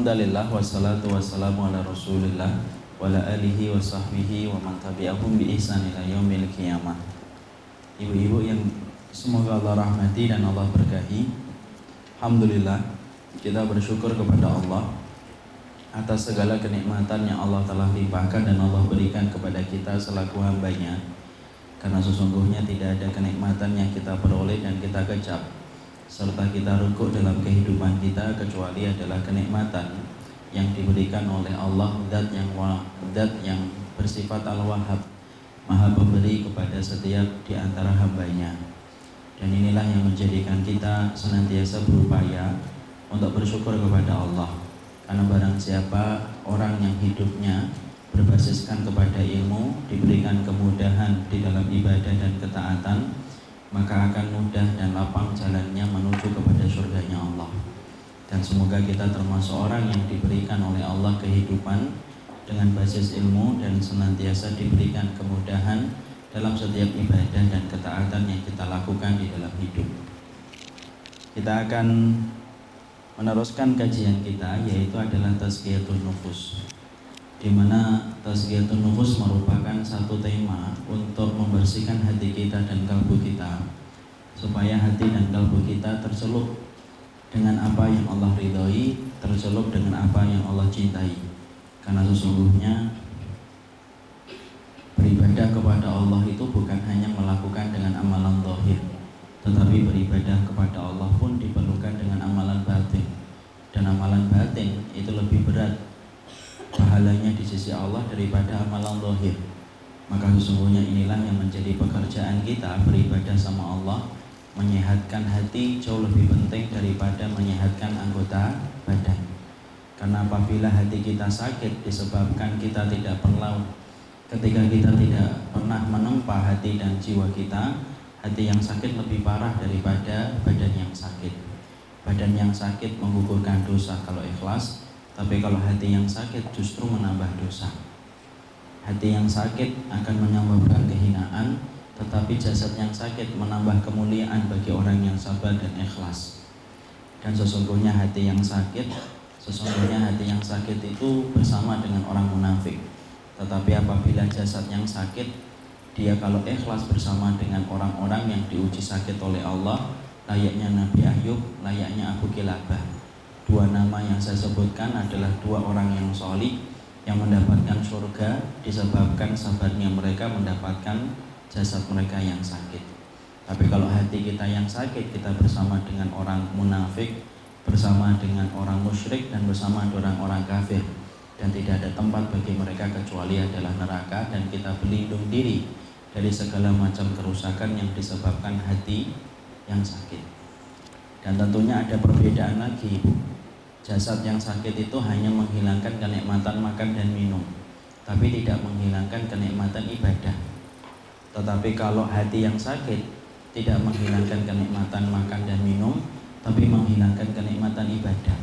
Alhamdulillah wassalatu wassalamu ala Rasulillah wa ala alihi wa sahbihi wa man tabi'ahum bi ihsan ila yaumil qiyamah. Ibu-ibu yang semoga Allah rahmati dan Allah berkahi. Alhamdulillah, kita bersyukur kepada Allah atas segala kenikmatan yang Allah telah limpahkan dan Allah berikan kepada kita selaku hambanya. Karena sesungguhnya tidak ada kenikmatan yang kita peroleh dan kita kecap serta kita rukuk dalam kehidupan kita kecuali adalah kenikmatan yang diberikan oleh Allah, zat yang bersifat al-wahhab, maha pemberi kepada setiap di antara hambanya. Dan inilah yang menjadikan kita senantiasa berupaya untuk bersyukur kepada Allah. Karena barang siapa orang yang hidupnya berbasiskan kepada ilmu, diberikan kemudahan di dalam ibadah dan ketaatan, maka akan mudah dan lapang jalannya menuju kepada surganya Allah. Dan semoga kita termasuk orang yang diberikan oleh Allah kehidupan dengan basis ilmu dan senantiasa diberikan kemudahan dalam setiap ibadah dan ketaatan yang kita lakukan di dalam hidup. Kita akan meneruskan kajian kita, yaitu adalah tazkiyatun nufus, di mana tazkiyatun nufus merupakan satu tema untuk membersihkan hati kita dan kalbu kita, supaya hati dan kalbu kita tercelup dengan apa yang Allah ridhoi, tercelup dengan apa yang Allah cintai. Karena sesungguhnya beribadah kepada Allah itu bukan hanya melakukan dengan amalan zahir, tetapi beribadah kepada Allah pun diperlukan dengan amalan batin. Dan amalan batin itu lebih berat pahalanya di sisi Allah daripada amalan zahir. Maka sesungguhnya inilah yang menjadi pekerjaan kita, beribadah sama Allah, menyehatkan hati jauh lebih penting daripada menyehatkan anggota badan. Karena apabila hati kita sakit disebabkan kita tidak pernah, ketika kita tidak pernah menempa hati dan jiwa kita, hati yang sakit lebih parah daripada badan yang sakit. Badan yang sakit menggugurkan dosa kalau ikhlas, tapi kalau hati yang sakit justru menambah dosa. Hati yang sakit akan menyebabkan kehinaan, tetapi jasad yang sakit menambah kemuliaan bagi orang yang sabar dan ikhlas. Dan sesungguhnya hati yang sakit itu bersama dengan orang munafik. Tetapi apabila jasad yang sakit, dia kalau ikhlas bersama dengan orang-orang yang diuji sakit oleh Allah, layaknya Nabi Ayub, layaknya Abu Kilabah. Dua nama yang saya sebutkan adalah dua orang yang solih yang mendapatkan surga disebabkan sabarnya mereka mendapatkan jasad mereka yang sakit. Tapi kalau hati kita yang sakit, kita bersama dengan orang munafik, bersama dengan orang musyrik, dan bersama dengan orang kafir, dan tidak ada tempat bagi mereka kecuali adalah neraka. Dan kita berlindung diri dari segala macam kerusakan yang disebabkan hati yang sakit. Dan tentunya ada perbedaan lagi, Ibu. Jasad yang sakit itu hanya menghilangkan kenikmatan makan dan minum, tapi tidak menghilangkan kenikmatan ibadah. Tetapi kalau hati yang sakit tidak menghilangkan kenikmatan makan dan minum, tapi menghilangkan kenikmatan ibadah.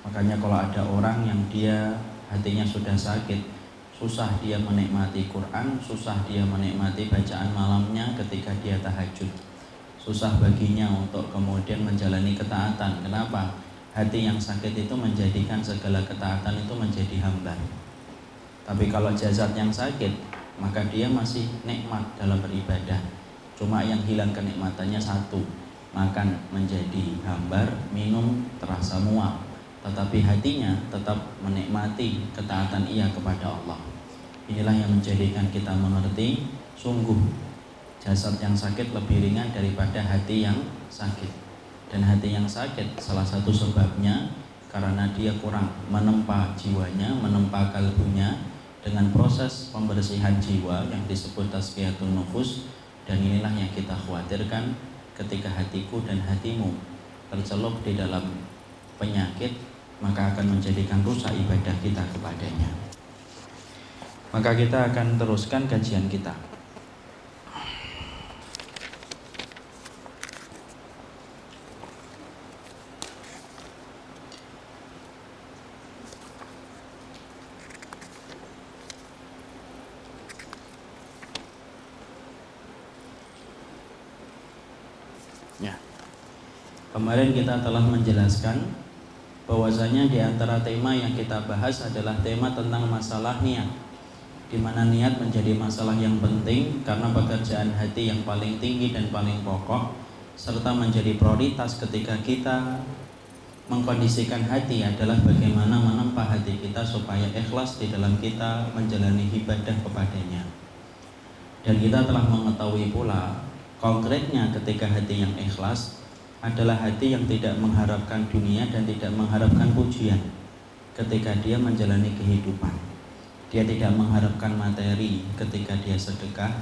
Makanya kalau ada orang yang dia hatinya sudah sakit, susah dia menikmati Quran, susah dia menikmati bacaan malamnya ketika dia tahajud, susah baginya untuk kemudian menjalani ketaatan. Kenapa? Hati yang sakit itu menjadikan segala ketaatan itu menjadi hambar. Tapi kalau jasad yang sakit, maka dia masih nikmat dalam beribadah. Cuma yang hilang kenikmatannya satu, makan menjadi hambar, minum terasa muak, tetapi hatinya tetap menikmati ketaatan ia kepada Allah. Inilah yang menjadikan kita mengerti, sungguh jasad yang sakit lebih ringan daripada hati yang sakit. Dan hati yang sakit salah satu sebabnya karena dia kurang menempa jiwanya, menempa kalbunya dengan proses pembersihan jiwa yang disebut tazkiyatun nufus. Dan inilah yang kita khawatirkan ketika hatiku dan hatimu tercelup di dalam penyakit, maka akan menjadikan rusak ibadah kita kepadanya. Maka kita akan teruskan kajian kita. Ya. Kemarin kita telah menjelaskan bahwasanya di antara tema yang kita bahas adalah tema tentang masalah niat, di mana niat menjadi masalah yang penting karena pekerjaan hati yang paling tinggi dan paling pokok, serta menjadi prioritas ketika kita mengkondisikan hati adalah bagaimana menempa hati kita supaya ikhlas di dalam kita menjalani ibadah kepadanya. Dan kita telah mengetahui pula konkretnya ketika hati yang ikhlas adalah hati yang tidak mengharapkan dunia dan tidak mengharapkan pujian ketika dia menjalani kehidupan. Dia tidak mengharapkan materi ketika dia sedekah,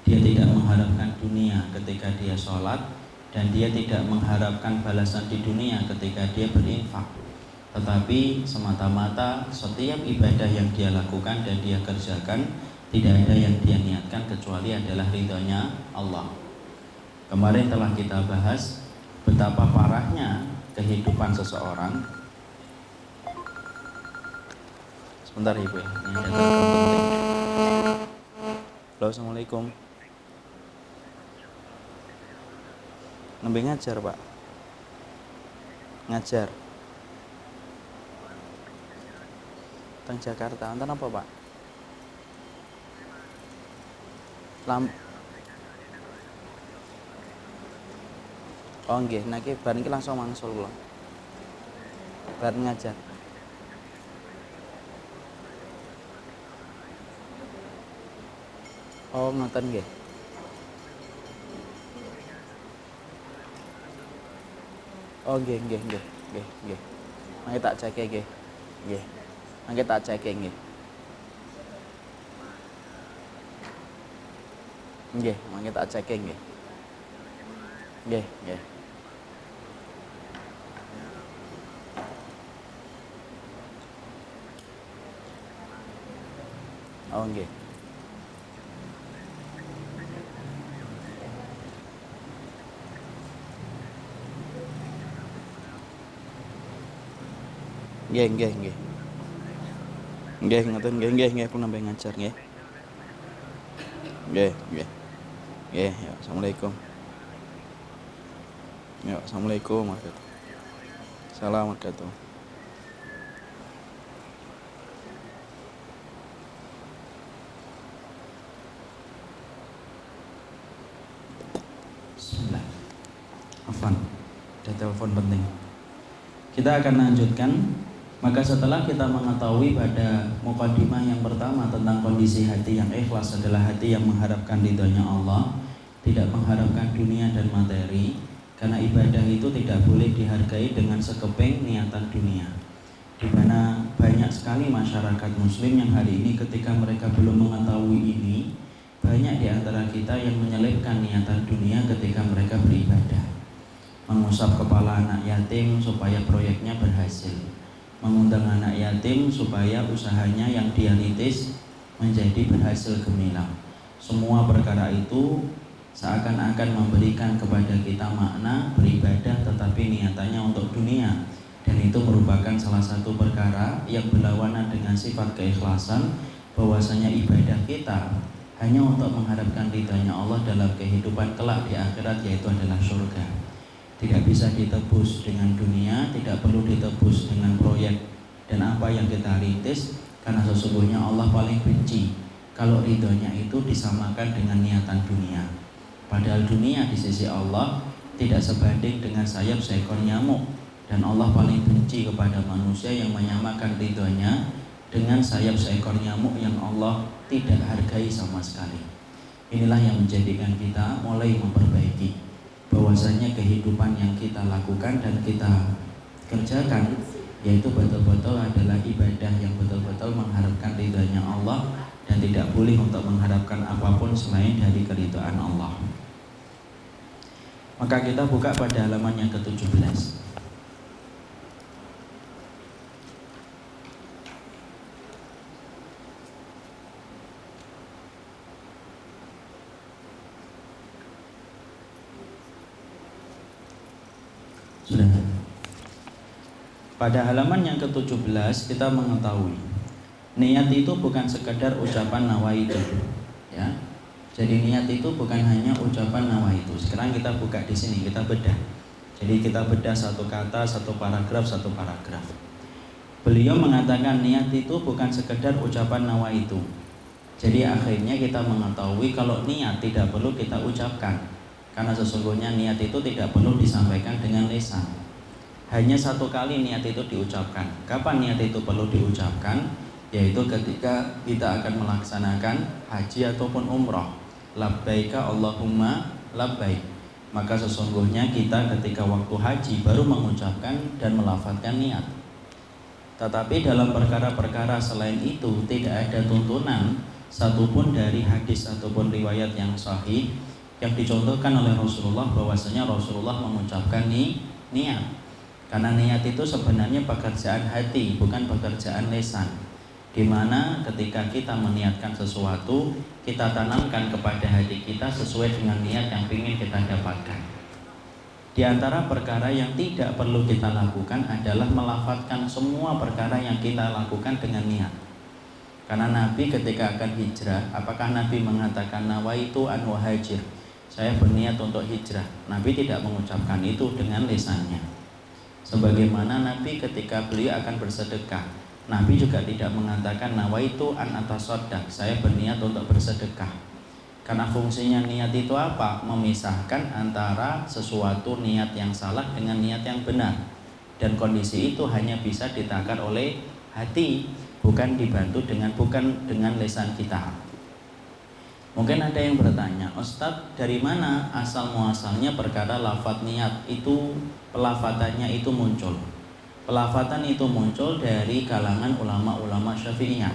dia tidak mengharapkan dunia ketika dia sholat, dan dia tidak mengharapkan balasan di dunia ketika dia berinfak. Tetapi semata-mata setiap ibadah yang dia lakukan dan dia kerjakan, tidak ada yang dia niatkan kecuali adalah ridhonya Allah. Kemarin telah kita bahas betapa parahnya kehidupan seseorang. Sebentar Ibu ya, ini ada telepon penting. Halo, Assalamualaikum. Nembe ngajar Pak? Ngajar teng Jakarta, enten apa Pak? Oh nggih, niki bar niki langsung mangsul kula. Bar ngajar. Oh ngoten nggih. Oh nggih. Mangke tak cek nggih. Nggih. Mangke tak cek nggih. Nggih, mangke tak cek nggih. Nggih. Oh nggih. Nggih. Nggih ngoten nggih kula nambe ngajar nggih. Nggih. Ya, Assalamualaikum. Ya, Assalamualaikum warahmatullahi wabarakatuh. Salam warahmatullahi. Bismillah. Afwan, ada telepon penting. Kita akan lanjutkan. Maka setelah kita mengetahui pada mukadimah yang pertama tentang kondisi hati yang ikhlas adalah hati yang mengharapkan ridhonya Allah, tidak mengharapkan dunia dan materi, karena ibadah itu tidak boleh dihargai dengan sekeping niatan dunia. Di mana banyak sekali masyarakat muslim yang hari ini ketika mereka belum mengetahui ini, banyak di antara kita yang menyelipkan niatan dunia ketika mereka beribadah. Mengusap kepala anak yatim supaya proyeknya berhasil, mengundang anak yatim supaya usahanya yang dia rintis menjadi berhasil gemilang. Semua perkara itu seakan-akan memberikan kepada kita makna beribadah tetapi niatannya untuk dunia, dan itu merupakan salah satu perkara yang berlawanan dengan sifat keikhlasan, bahwasanya ibadah kita hanya untuk mengharapkan ridhanya Allah dalam kehidupan kelak di akhirat, yaitu adalah surga. Tidak bisa ditebus dengan dunia, tidak perlu ditebus dengan proyek dan apa yang kita rintis, karena sesungguhnya Allah paling benci kalau ridhonya itu disamakan dengan niatan dunia. Padahal dunia di sisi Allah tidak sebanding dengan sayap seekor nyamuk, dan Allah paling benci kepada manusia yang menyamakan ridhonya dengan sayap seekor nyamuk yang Allah tidak hargai sama sekali. Inilah yang menjadikan kita mulai memperbaiki bahwasanya kehidupan yang kita lakukan dan kita kerjakan yaitu betul-betul adalah ibadah yang betul-betul mengharapkan ridhanya Allah dan tidak boleh untuk mengharapkan apapun selain dari keridhaan Allah. Maka kita buka pada halaman yang ke-17. Sudah. Pada halaman yang ke-17 kita mengetahui niat itu bukan sekadar ucapan nawaitu, ya. Jadi niat itu bukan hanya ucapan nawaitu. Sekarang kita buka di sini, kita bedah. Jadi kita bedah satu kata, satu paragraf. Beliau mengatakan niat itu bukan sekedar ucapan nawaitu. Jadi akhirnya kita mengetahui kalau niat tidak perlu kita ucapkan, karena sesungguhnya niat itu tidak perlu disampaikan dengan lisan. Hanya satu kali niat itu diucapkan. Kapan niat itu perlu diucapkan? Yaitu ketika kita akan melaksanakan haji ataupun umroh. Labbaika Allahumma labbaik. Maka sesungguhnya kita ketika waktu haji baru mengucapkan dan melafadzkan niat. Tetapi dalam perkara-perkara selain itu tidak ada tuntunan satupun dari hadis ataupun riwayat yang sahih yang dicontohkan oleh Rasulullah bahwasanya Rasulullah mengucapkan niat. Karena niat itu sebenarnya pekerjaan hati, bukan pekerjaan lisan. Di mana ketika kita meniatkan sesuatu, kita tanamkan kepada hati kita sesuai dengan niat yang ingin kita dapatkan. Di antara perkara yang tidak perlu kita lakukan adalah melafadzkan semua perkara yang kita lakukan dengan niat. Karena Nabi ketika akan hijrah, apakah Nabi mengatakan nawaitu an wahajir, saya berniat untuk hijrah? Nabi tidak mengucapkan itu dengan lisannya. Sebagaimana Nabi ketika beliau akan bersedekah, Nabi juga tidak mengatakan nawaitu an atasaddaq, saya berniat untuk bersedekah. Karena fungsinya niat itu apa? Memisahkan antara sesuatu niat yang salah dengan niat yang benar. Dan kondisi itu hanya bisa ditakar oleh hati, bukan dengan lisan kita. Mungkin ada yang bertanya, Ustadz, dari mana asal muasalnya perkara lafadz niat itu, pelafatannya itu muncul? Pelafatan itu muncul dari kalangan ulama-ulama Syafi'iyah,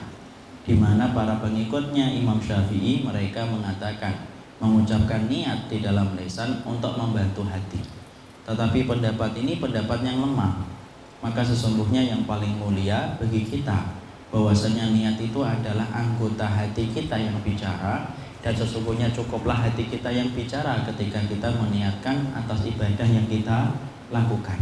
di mana para pengikutnya Imam Syafi'i mereka mengatakan mengucapkan niat di dalam lisan untuk membantu hati. Tetapi pendapat ini pendapat yang lemah. Maka sesungguhnya yang paling mulia bagi kita bahwasanya niat itu adalah anggota hati kita yang bicara, dan sesungguhnya cukuplah hati kita yang bicara ketika kita meniatkan atas ibadah yang kita lakukan.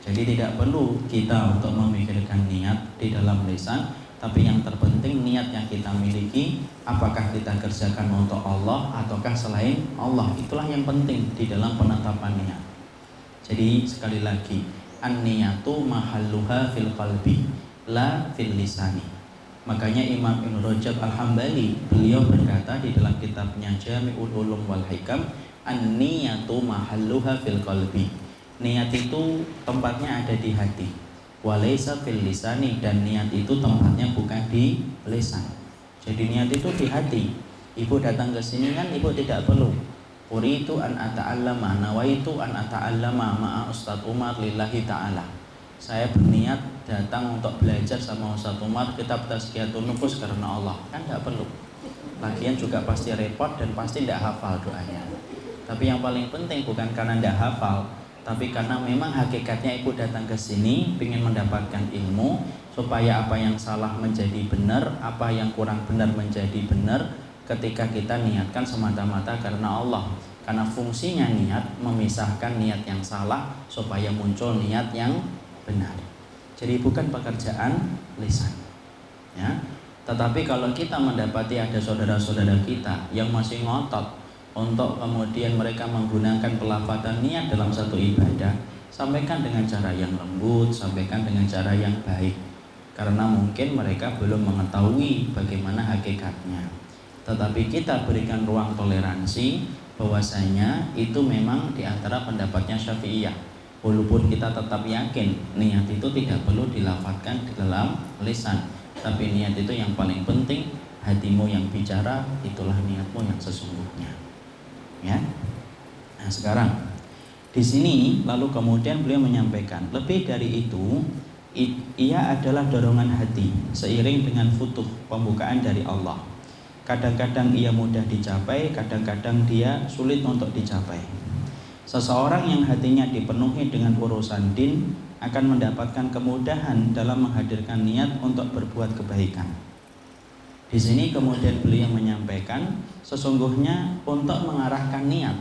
Jadi tidak perlu kita untuk memikirkan niat di dalam lisan, tapi yang terpenting niat yang kita miliki, apakah kita kerjakan untuk Allah ataukah selain Allah. Itulah yang penting di dalam penetapan niat. Jadi sekali lagi, an-niyatu mahalluha fil qalbi la fil lisani. Makanya Imam Ibnu Rajab Al-Hambali beliau berkata di dalam kitabnya Jami'ul Ulum wal Hikam, an-niyatu mahalluha fil qalbi. Niat itu tempatnya ada di hati. Walaysa fil lisani, dan niat itu tempatnya bukan di lisan. Jadi niat itu di hati. Ibu datang ke sini kan ibu tidak perlu uritu an ata'allama, nawaitu an ata'allama ma'a Ustadz Umar lillahi ta'ala. Saya berniat datang untuk belajar sama Ustadz Umar kitab Tazkiyatun Nufus karena Allah. Kan tidak perlu. Lagian juga pasti repot dan pasti tidak hafal doanya. Tapi yang paling penting bukan karena tidak hafal, tapi karena memang hakikatnya ibu datang ke sini ingin mendapatkan ilmu, supaya apa yang salah menjadi benar, apa yang kurang benar menjadi benar, ketika kita niatkan semata-mata karena Allah. Karena fungsinya niat memisahkan niat yang salah supaya muncul niat yang benar. Jadi bukan pekerjaan lisan, ya. Tetapi kalau kita mendapati ada saudara-saudara kita yang masih ngotot untuk kemudian mereka menggunakan pelafatan niat dalam satu ibadah, sampaikan dengan cara yang lembut, sampaikan dengan cara yang baik, karena mungkin mereka belum mengetahui bagaimana hakikatnya. Tetapi kita berikan ruang toleransi bahwasanya itu memang diantara pendapatnya Syafi'iyah. Walaupun kita tetap yakin niat itu tidak perlu dilafatkan di dalam lisan, tapi niat itu yang paling penting, hatimu yang bicara, itulah niatmu yang sesungguhnya. Ya. Nah, sekarang di sini lalu kemudian beliau menyampaikan lebih dari itu, ia adalah dorongan hati seiring dengan futuh pembukaan dari Allah. Kadang-kadang ia mudah dicapai, kadang-kadang dia sulit untuk dicapai. Seseorang yang hatinya dipenuhi dengan urusan din akan mendapatkan kemudahan dalam menghadirkan niat untuk berbuat kebaikan. Di sini kemudian beliau menyampaikan sesungguhnya untuk mengarahkan niat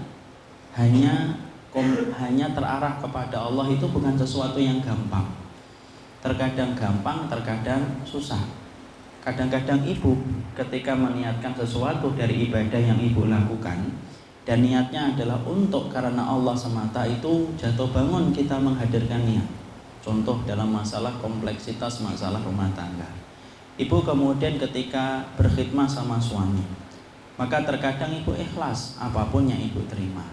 hanya terarah kepada Allah itu bukan sesuatu yang gampang. Terkadang gampang, terkadang susah. Kadang-kadang ibu ketika meniatkan sesuatu dari ibadah yang ibu lakukan, dan niatnya adalah untuk karena Allah semata, itu jatuh bangun kita menghadirkan niat. Contoh dalam masalah kompleksitas masalah rumah tangga, ibu kemudian ketika berkhidmat sama suami, maka terkadang ibu ikhlas apapun yang ibu terima.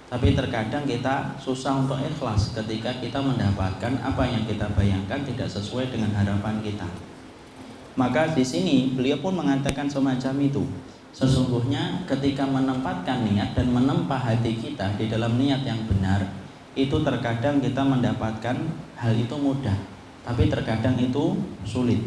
Tapi terkadang kita susah untuk ikhlas ketika kita mendapatkan apa yang kita bayangkan tidak sesuai dengan harapan kita. Maka di sini beliau pun mengatakan semacam itu. Sesungguhnya ketika menempatkan niat dan menempa hati kita di dalam niat yang benar, itu terkadang kita mendapatkan hal itu mudah, tapi terkadang itu sulit.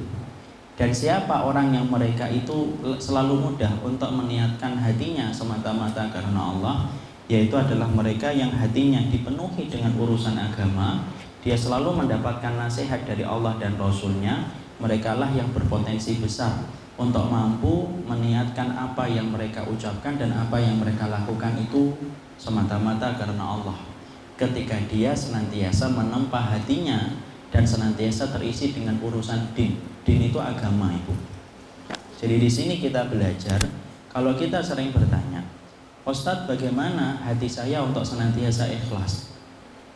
Dan siapa orang yang mereka itu selalu mudah untuk meniatkan hatinya semata-mata karena Allah, yaitu adalah mereka yang hatinya dipenuhi dengan urusan agama. Dia selalu mendapatkan nasihat dari Allah dan Rasulnya. Mereka lah yang berpotensi besar untuk mampu meniatkan apa yang mereka ucapkan dan apa yang mereka lakukan itu semata-mata karena Allah. Ketika dia senantiasa menempa hatinya dan senantiasa terisi dengan urusan din. Din itu agama, ibu. Jadi di sini kita belajar, kalau kita sering bertanya, Ustadz, bagaimana hati saya untuk senantiasa ikhlas?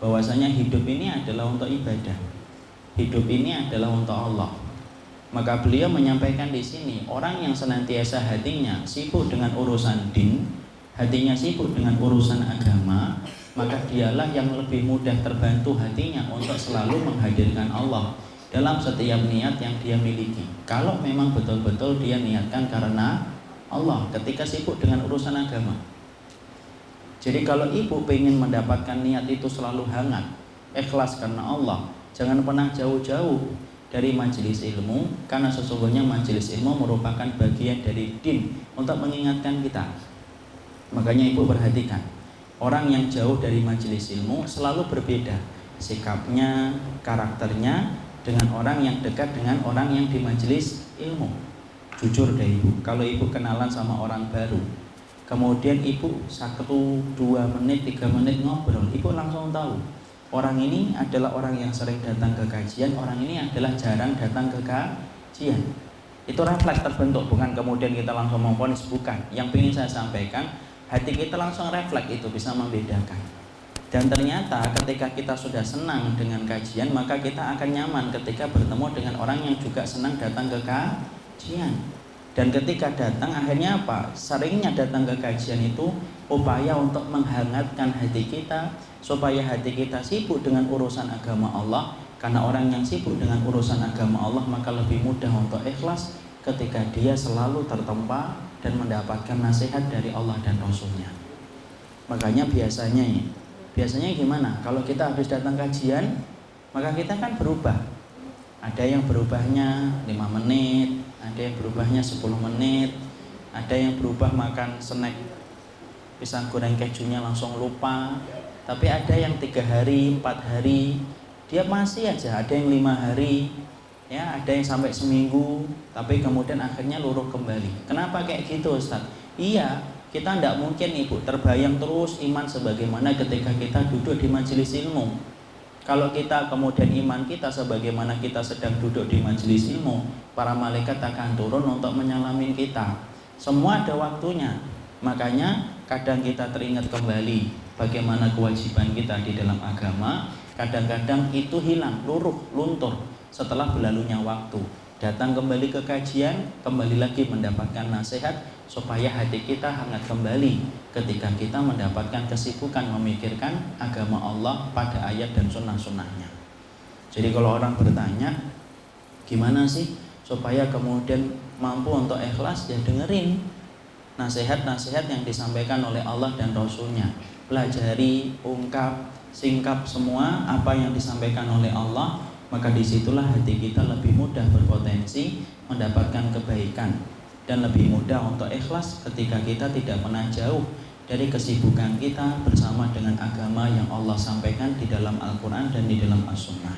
Bahwasanya hidup ini adalah untuk ibadah, hidup ini adalah untuk Allah. Maka beliau menyampaikan di sini, orang yang senantiasa hatinya sibuk dengan urusan din, hatinya sibuk dengan urusan agama, maka dialah yang lebih mudah terbantu hatinya untuk selalu menghadirkan Allah dalam setiap niat yang dia miliki. Kalau memang betul-betul dia niatkan karena Allah ketika sibuk dengan urusan agama. Jadi kalau ibu ingin mendapatkan niat itu selalu hangat, ikhlas karena Allah, jangan pernah jauh-jauh dari majelis ilmu, karena sesungguhnya majelis ilmu merupakan bagian dari din untuk mengingatkan kita. Makanya ibu perhatikan, orang yang jauh dari majelis ilmu selalu berbeda sikapnya, karakternya dengan orang yang dekat dengan orang yang di majelis ilmu. Jujur deh ibu, kalau ibu kenalan sama orang baru, kemudian ibu 1, 2 menit, 3 menit ngobrol, ibu langsung tahu orang ini adalah orang yang sering datang ke kajian, orang ini adalah jarang datang ke kajian. Itu refleks terbentuk, bukan kemudian kita langsung memvonis, bukan. Yang ingin saya sampaikan, hati kita langsung refleks, itu bisa membedakan. Dan ternyata ketika kita sudah senang dengan kajian, maka kita akan nyaman ketika bertemu dengan orang yang juga senang datang ke kajian. Dan ketika datang, akhirnya apa? Seringnya datang ke kajian itu upaya untuk menghangatkan hati kita, supaya hati kita sibuk dengan urusan agama Allah. Karena orang yang sibuk dengan urusan agama Allah, maka lebih mudah untuk ikhlas ketika dia selalu tertempa dan mendapatkan nasihat dari Allah dan Rasulnya. Makanya biasanya gimana? Kalau kita habis datang kajian, maka kita kan berubah. Ada yang berubahnya 5 menit, ada yang berubahnya 10 menit, ada yang berubah makan snack pisang goreng kejunya langsung lupa. Tapi ada yang 3 hari, 4 hari, dia masih aja. Ada yang 5 hari, ya, ada yang sampai seminggu, tapi kemudian akhirnya luruh kembali. Kenapa kayak gitu, Ustaz? Iya, kita tidak mungkin ibu terbayang terus iman sebagaimana ketika kita duduk di majelis ilmu. Kalau kita kemudian iman kita sebagaimana kita sedang duduk di majelis ilmu, para malaikat akan turun untuk menyalamin kita. Semua ada waktunya. Makanya kadang kita teringat kembali bagaimana kewajiban kita di dalam agama. Kadang-kadang itu hilang, luruh, luntur setelah berlalunya waktu. Datang kembali ke kajian, kembali lagi mendapatkan nasihat, supaya hati kita hangat kembali ketika kita mendapatkan kesibukan memikirkan agama Allah pada ayat dan sunnah-sunnahnya. Jadi kalau orang bertanya, gimana sih supaya kemudian mampu untuk ikhlas, ya dengerin nasihat-nasihat yang disampaikan oleh Allah dan Rasulnya. Pelajari, ungkap, singkap semua apa yang disampaikan oleh Allah, maka disitulah hati kita lebih mudah berpotensi mendapatkan kebaikan dan lebih mudah untuk ikhlas ketika kita tidak pernah jauh dari kesibukan kita bersama dengan agama yang Allah sampaikan di dalam Al-Quran dan di dalam As-Sunnah.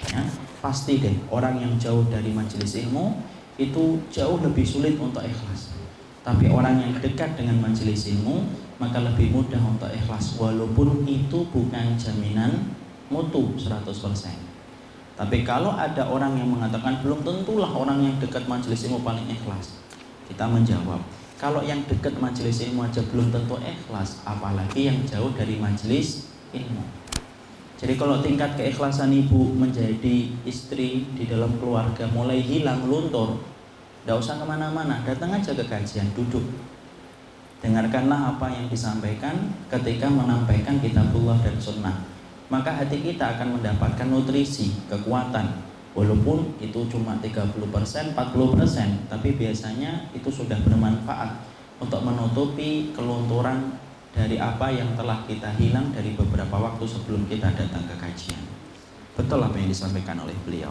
Ya, pasti deh orang yang jauh dari majelis ilmu itu jauh lebih sulit untuk ikhlas. Tapi orang yang dekat dengan majelis ilmu maka lebih mudah untuk ikhlas, walaupun itu bukan jaminan mutu 100%. Tapi kalau ada orang yang mengatakan belum tentulah orang yang dekat majelis ilmu paling ikhlas, kita menjawab, Kalau yang dekat majelis ilmu aja belum tentu ikhlas, apalagi yang jauh dari majelis ilmu. Jadi kalau tingkat keikhlasan ibu menjadi istri di dalam keluarga mulai hilang, luntur, tidak usah kemana-mana, datang aja ke kajian, duduk. Dengarkanlah apa yang disampaikan ketika menyampaikan kitabullah dan sunnah. Maka hati kita akan mendapatkan nutrisi, kekuatan. Walaupun itu cuma 30%, 40%, tapi biasanya itu sudah bermanfaat untuk menutupi kelunturan dari apa yang telah kita hilang dari beberapa waktu sebelum kita datang ke kajian. Betul apa yang disampaikan oleh beliau.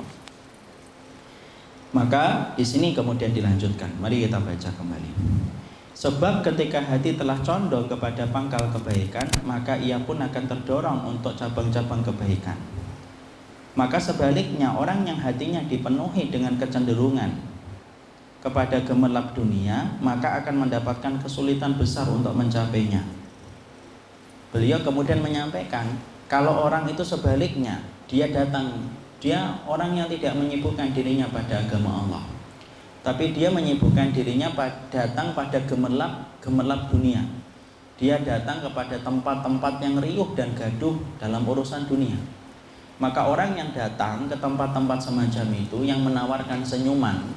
Maka di sini kemudian dilanjutkan. Mari kita baca kembali. Sebab ketika hati telah condong kepada pangkal kebaikan, maka ia pun akan terdorong untuk cabang-cabang kebaikan. Maka sebaliknya, orang yang hatinya dipenuhi dengan kecenderungan kepada gemerlap dunia, maka akan mendapatkan kesulitan besar untuk mencapainya. Beliau kemudian menyampaikan, kalau orang itu sebaliknya, dia orang yang tidak menyibukkan dirinya pada agama Allah, tapi dia menyibukkan dirinya datang pada gemerlap dunia. Dia datang kepada tempat-tempat yang riuh dan gaduh dalam urusan dunia. Maka orang yang datang ke tempat-tempat semacam itu yang menawarkan senyuman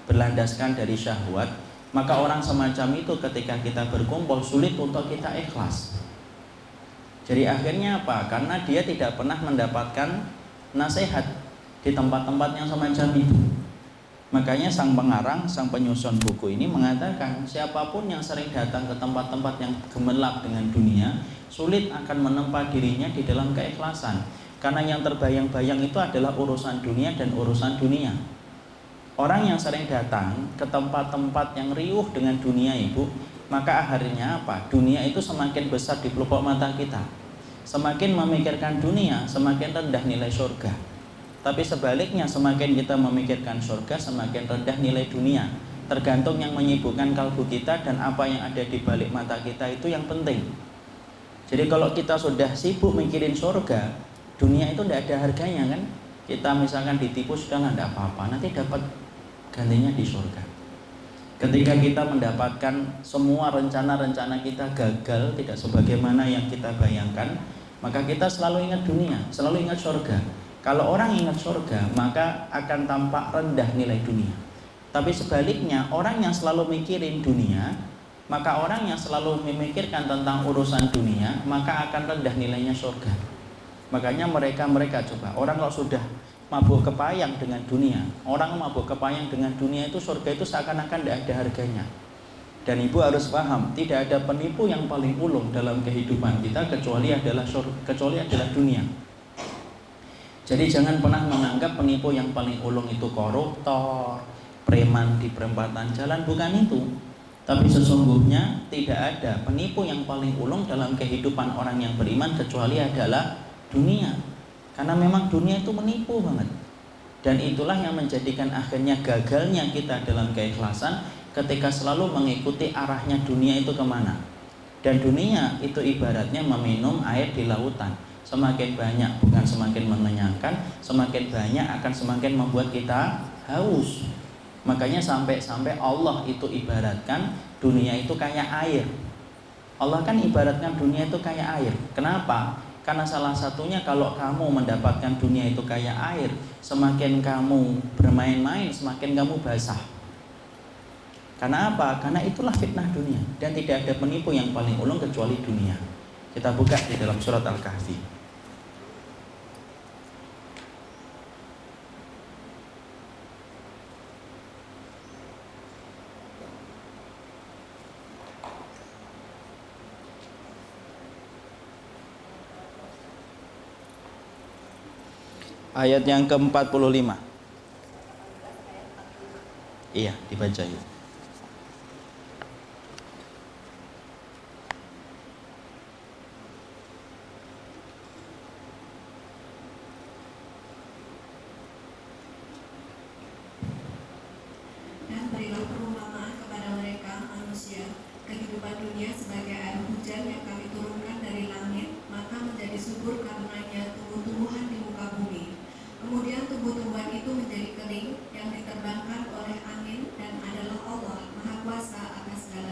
berlandaskan dari syahwat, maka orang semacam itu ketika kita berkumpul sulit untuk kita ikhlas. Jadi akhirnya apa? Karena dia tidak pernah mendapatkan nasihat di tempat-tempat yang semacam itu. Makanya sang pengarang, sang penyusun buku ini mengatakan, siapapun yang sering datang ke tempat-tempat yang gemerlap dengan dunia, sulit akan menempa dirinya di dalam keikhlasan. Karena yang terbayang-bayang itu adalah urusan dunia dan urusan dunia. Orang yang sering datang ke tempat-tempat yang riuh dengan dunia ibu, maka akhirnya apa? Dunia itu semakin besar di pelupuk mata kita. Semakin memikirkan dunia, semakin rendah nilai surga. Tapi sebaliknya, semakin kita memikirkan surga, semakin rendah nilai dunia. Tergantung yang menyibukkan kalbu kita dan apa yang ada di balik mata kita itu yang penting. Jadi kalau kita sudah sibuk mikirin surga, dunia itu tidak ada harganya kan. Kita misalkan ditipu, sudah tidak apa-apa, nanti dapat gantinya di surga. Ketika kita mendapatkan semua rencana-rencana kita gagal, tidak sebagaimana yang kita bayangkan, maka kita selalu ingat dunia, selalu ingat surga. Kalau orang ingat surga, maka akan tampak rendah nilai dunia. Tapi sebaliknya, orang yang selalu mikirin dunia, maka orang yang selalu memikirkan tentang urusan dunia, maka akan rendah nilainya surga. Makanya mereka coba, orang kalau sudah mabuk kepayang dengan dunia, orang mabuk kepayang dengan dunia itu, surga itu seakan-akan tidak ada harganya. Dan ibu harus paham, tidak ada penipu yang paling ulung dalam kehidupan kita kecuali adalah dunia. Jadi jangan pernah menganggap penipu yang paling ulung itu koruptor, preman di perempatan jalan, bukan itu. Tapi sesungguhnya tidak ada penipu yang paling ulung dalam kehidupan orang yang beriman kecuali adalah dunia. Karena memang dunia itu menipu banget. Dan itulah yang menjadikan akhirnya gagalnya kita dalam keikhlasan ketika selalu mengikuti arahnya dunia itu kemana. Dan dunia itu ibaratnya meminum air di lautan. Semakin banyak bukan semakin mengenyangkan, semakin banyak akan semakin membuat kita haus. Makanya sampai Allah itu ibaratkan dunia itu kayak air. Allah kan ibaratkan dunia itu kayak air. Kenapa? Karena salah satunya kalau kamu mendapatkan dunia itu kayak air, semakin kamu bermain-main, semakin kamu basah. Karena apa? Karena itulah fitnah dunia. Dan tidak ada penipu yang paling ulung kecuali dunia. Kita buka di dalam surat Al-Kahfi. Ayat yang ke-45. Iya, dibaca yuk. Dan berilah perumpamaan kepada mereka manusia kehidupan dunia sebagai air hujan yang kami turunkan dari langit, maka menjadi subur karenanya tumbuh-tumbuhan di muka bumi. Kemudian tumbuh-tumbuhan itu menjadi kering yang diterbangkan oleh angin, dan adalah Allah Maha Kuasa atas segala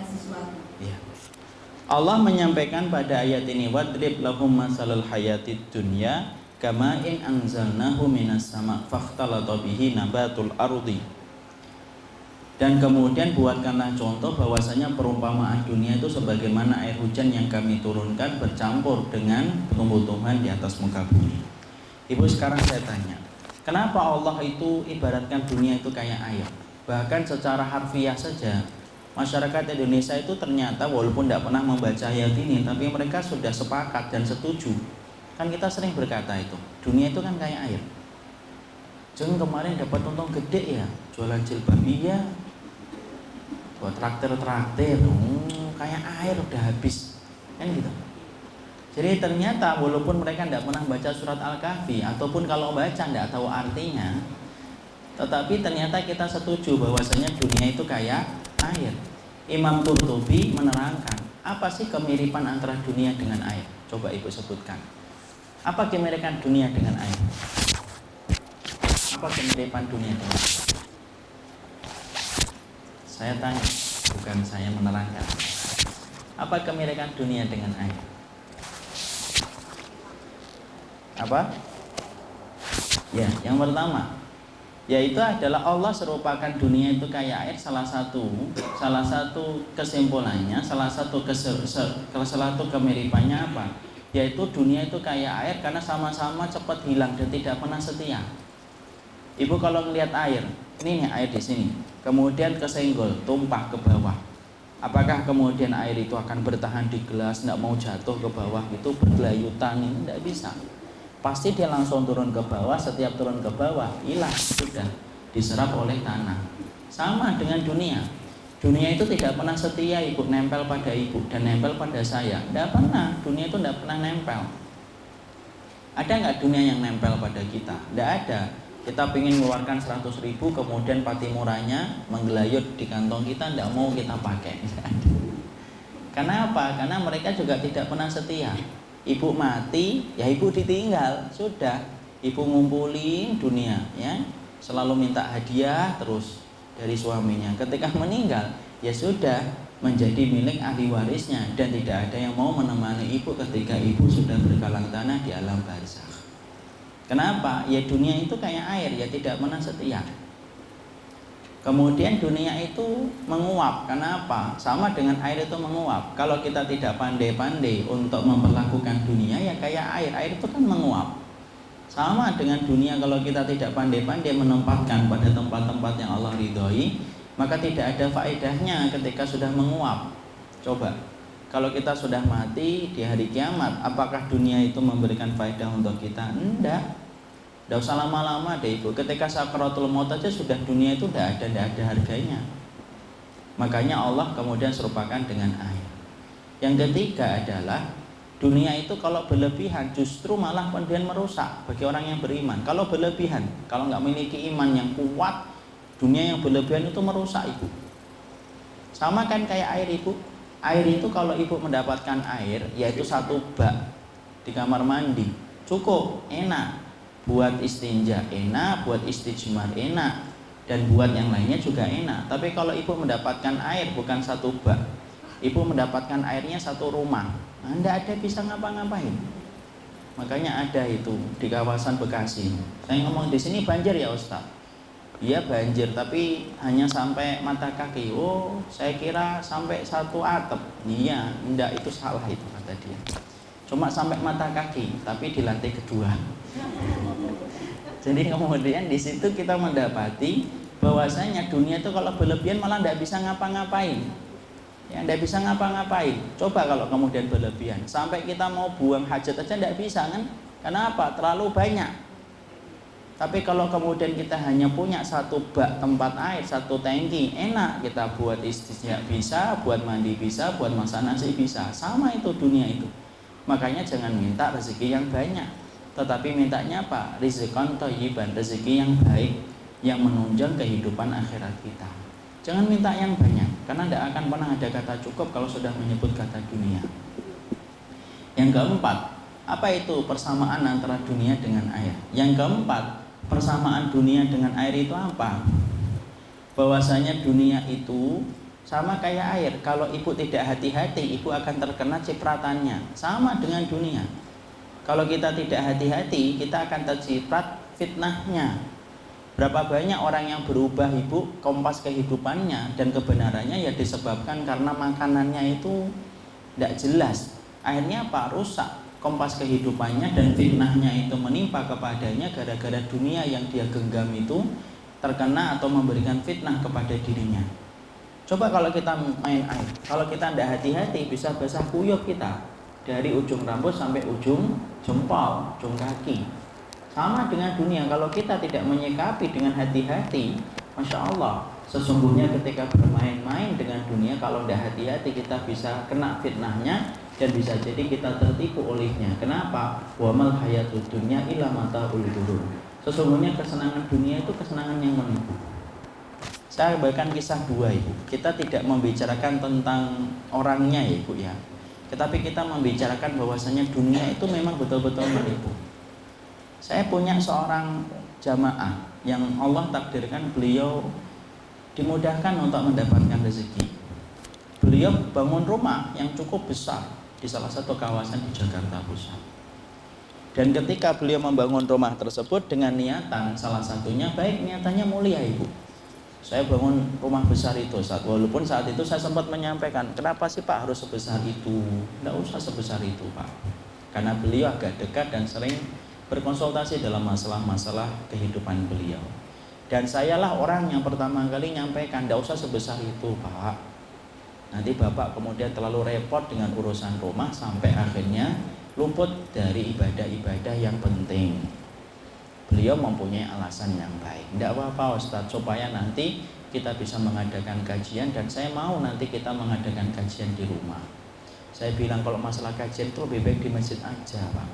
Allah menyampaikan pada ayat ini, wadrib lahum masalul hayatid dunya kama'in anzalnahu minas sama' fakhtalata bihi nabatul ardi. Dan kemudian buatkanlah contoh bahwasanya perumpamaan dunia itu sebagaimana air hujan yang kami turunkan bercampur dengan tumbuh-tumbuhan di atas muka bumi. Ibu, sekarang saya tanya, kenapa Allah itu ibaratkan dunia itu kayak air? Bahkan secara harfiah saja masyarakat Indonesia itu ternyata walaupun tidak pernah membaca ayat ini, tapi mereka sudah sepakat dan setuju. Kan kita sering berkata itu, dunia itu kan kayak air. Jangan kemarin dapat untung gede ya, jualan jilbab iya, buat traktir, kayak air udah habis, kan gitu. Jadi ternyata walaupun mereka tidak pernah baca surat Al-Kahfi, ataupun kalau baca tidak tahu artinya, tetapi ternyata kita setuju bahwasanya dunia itu kayak air. Imam Qurtubi menerangkan, apa sih kemiripan antara dunia dengan air? Coba ibu sebutkan. Apa kemiripan dunia dengan air? Apa kemiripan dunia dengan air? Saya tanya, bukan saya menerangkan. Apa kemiripan dunia dengan air? Apa? Ya, yang pertama, yaitu adalah Allah serupakan dunia itu kayak air. Salah satu kesimpulannya, salah satu kemiripannya apa? Yaitu dunia itu kayak air karena sama-sama cepat hilang dan tidak pernah setia. Ibu kalau melihat air, ini nih air di sini, kemudian kesenggol, tumpah ke bawah. Apakah kemudian air itu akan bertahan di gelas, tidak mau jatuh ke bawah, itu bergelayutan? Ini tidak bisa. Pasti dia langsung turun ke bawah. Setiap turun ke bawah hilang, sudah diserap oleh tanah. Sama dengan dunia. Dunia itu tidak pernah setia, ibu, nempel pada ibu dan nempel pada saya. Tidak pernah, dunia itu tidak pernah nempel. Ada nggak dunia yang nempel pada kita? Tidak ada. Kita ingin mengeluarkan 100.000, kemudian pati murahnya menggelayut di kantong kita, tidak mau kita pakai. Karena apa? Karena mereka juga tidak pernah setia. Ibu mati, ya ibu ditinggal, sudah. Ibu ngumpulin dunia, ya, selalu minta hadiah terus dari suaminya. Ketika meninggal, ya sudah menjadi milik ahli warisnya dan tidak ada yang mau menemani ibu ketika ibu sudah berkalang tanah di alam barzakh. Kenapa? Ya dunia itu kayak air, ya tidak pernah setia. Kemudian dunia itu menguap. Kenapa? Sama dengan air itu menguap. Kalau kita tidak pandai-pandai untuk memperlakukan dunia, ya kayak air. Air itu kan menguap. Sama dengan dunia, kalau kita tidak pandai-pandai menempatkan pada tempat-tempat yang Allah ridhoi, maka tidak ada faedahnya ketika sudah menguap. Coba, kalau kita sudah mati di hari kiamat, apakah dunia itu memberikan faedah untuk kita? Tidak usah lama-lama deh ibu. Ketika sakaratul maut aja sudah dunia itu tidak ada harganya. Makanya Allah kemudian serupakan dengan air. Yang ketiga adalah dunia itu kalau berlebihan justru malah kemudian merusak bagi orang yang beriman. Kalau berlebihan, kalau nggak memiliki iman yang kuat, dunia yang berlebihan itu merusak ibu. Sama kan kayak air ibu. Air itu kalau ibu mendapatkan air, yaitu satu bak di kamar mandi, cukup, enak. Buat istinja enak, buat istijmar enak, dan buat yang lainnya juga enak. Tapi kalau ibu mendapatkan air bukan satu bak, ibu mendapatkan airnya satu rumah, Anda ada bisa ngapa-ngapain. Makanya ada itu di kawasan Bekasi. Saya ngomong di sini banjir ya Ustaz. Iya banjir, tapi hanya sampai mata kaki. Oh, saya kira sampai satu atap. Iya, enggak, itu salah itu kata dia. Cuma sampai mata kaki, tapi di lantai kedua. Jadi kemudian di situ kita mendapati bahwasanya dunia itu kalau berlebihan malah tidak bisa ngapa-ngapain. Ya, tidak bisa ngapa-ngapain. Coba kalau kemudian berlebihan, sampai kita mau buang hajat aja tidak bisa kan? Kenapa? Terlalu banyak. Tapi kalau kemudian kita hanya punya satu bak tempat air, satu tangki, enak, kita buat istisqa bisa, buat mandi bisa, buat masak nasi bisa. Sama itu dunia itu. Makanya jangan minta rezeki yang banyak, tetapi mintanya apa? Rizqan thayyiban, rezeki yang baik yang menunjang kehidupan akhirat kita. Jangan minta yang banyak, karena tidak akan pernah ada kata cukup kalau sudah menyebut kata dunia. Yang keempat, apa itu persamaan antara dunia dengan air? Yang keempat, persamaan dunia dengan air itu apa? Bahwasanya dunia itu Sama kayak air, kalau ibu tidak hati-hati, ibu akan terkena cipratannya. Sama dengan dunia. Kalau kita tidak hati-hati, kita akan terciprat fitnahnya. Berapa banyak orang yang berubah ibu, kompas kehidupannya dan kebenarannya ya disebabkan karena makanannya itu tidak jelas. Akhirnya apa? Rusak kompas kehidupannya dan fitnahnya itu menimpa kepadanya gara-gara dunia yang dia genggam itu terkena atau memberikan fitnah kepada dirinya. Coba kalau kita main air, kalau kita tidak hati-hati bisa basah kuyup kita dari ujung rambut sampai ujung jempol, ujung kaki. Sama dengan dunia, kalau kita tidak menyikapi dengan hati-hati, Masya Allah, sesungguhnya ketika bermain-main dengan dunia, kalau tidak hati-hati kita bisa kena fitnahnya dan bisa jadi kita tertipu olehnya. Kenapa? Wa mal hayatud dunya illa mata'ul ghurur. Sesungguhnya kesenangan dunia itu kesenangan yang menipu. Saya bagikan kisah dua ibu. Kita tidak membicarakan tentang orangnya ya ibu ya, tetapi kita membicarakan bahwasanya dunia itu memang betul-betul menipu. Saya punya seorang jamaah yang Allah takdirkan beliau dimudahkan untuk mendapatkan rezeki. Beliau bangun rumah yang cukup besar di salah satu kawasan di Jakarta Pusat. Dan ketika beliau membangun rumah tersebut dengan niatan, salah satunya baik, niatannya mulia ibu. Saya bangun rumah besar itu Ustaz. Walaupun saat itu saya sempat menyampaikan, kenapa sih Pak harus sebesar itu? Tidak usah sebesar itu Pak. Karena beliau agak dekat dan sering berkonsultasi dalam masalah-masalah kehidupan beliau. Dan sayalah orang yang pertama kali nyampaikan, tidak usah sebesar itu Pak. Nanti Bapak kemudian terlalu repot dengan urusan rumah sampai akhirnya luput dari ibadah-ibadah yang penting. Beliau mempunyai alasan yang baik. Tidak apa-apa Ustaz, supaya nanti kita bisa mengadakan kajian dan saya mau nanti kita mengadakan kajian di rumah. Saya bilang kalau masalah kajian itu lebih baik di masjid aja Pak.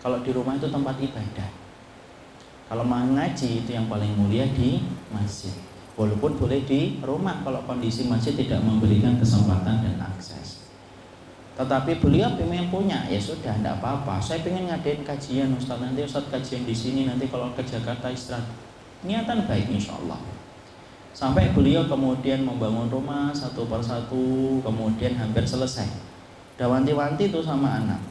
Kalau di rumah itu tempat ibadah. Kalau mau ngaji itu yang paling mulia di masjid. Walaupun boleh di rumah kalau kondisi masjid tidak memberikan kesempatan dan akses. Tetapi beliau pengen punya, ya sudah, tidak apa-apa. Saya pengen ngadain kajian Ustaz, nanti Ustaz kajian di sini, nanti kalau ke Jakarta istirahat. Niatan baik insya Allah. Sampai beliau kemudian membangun rumah satu persatu, kemudian hampir selesai. Udah wanti-wanti tuh sama anak.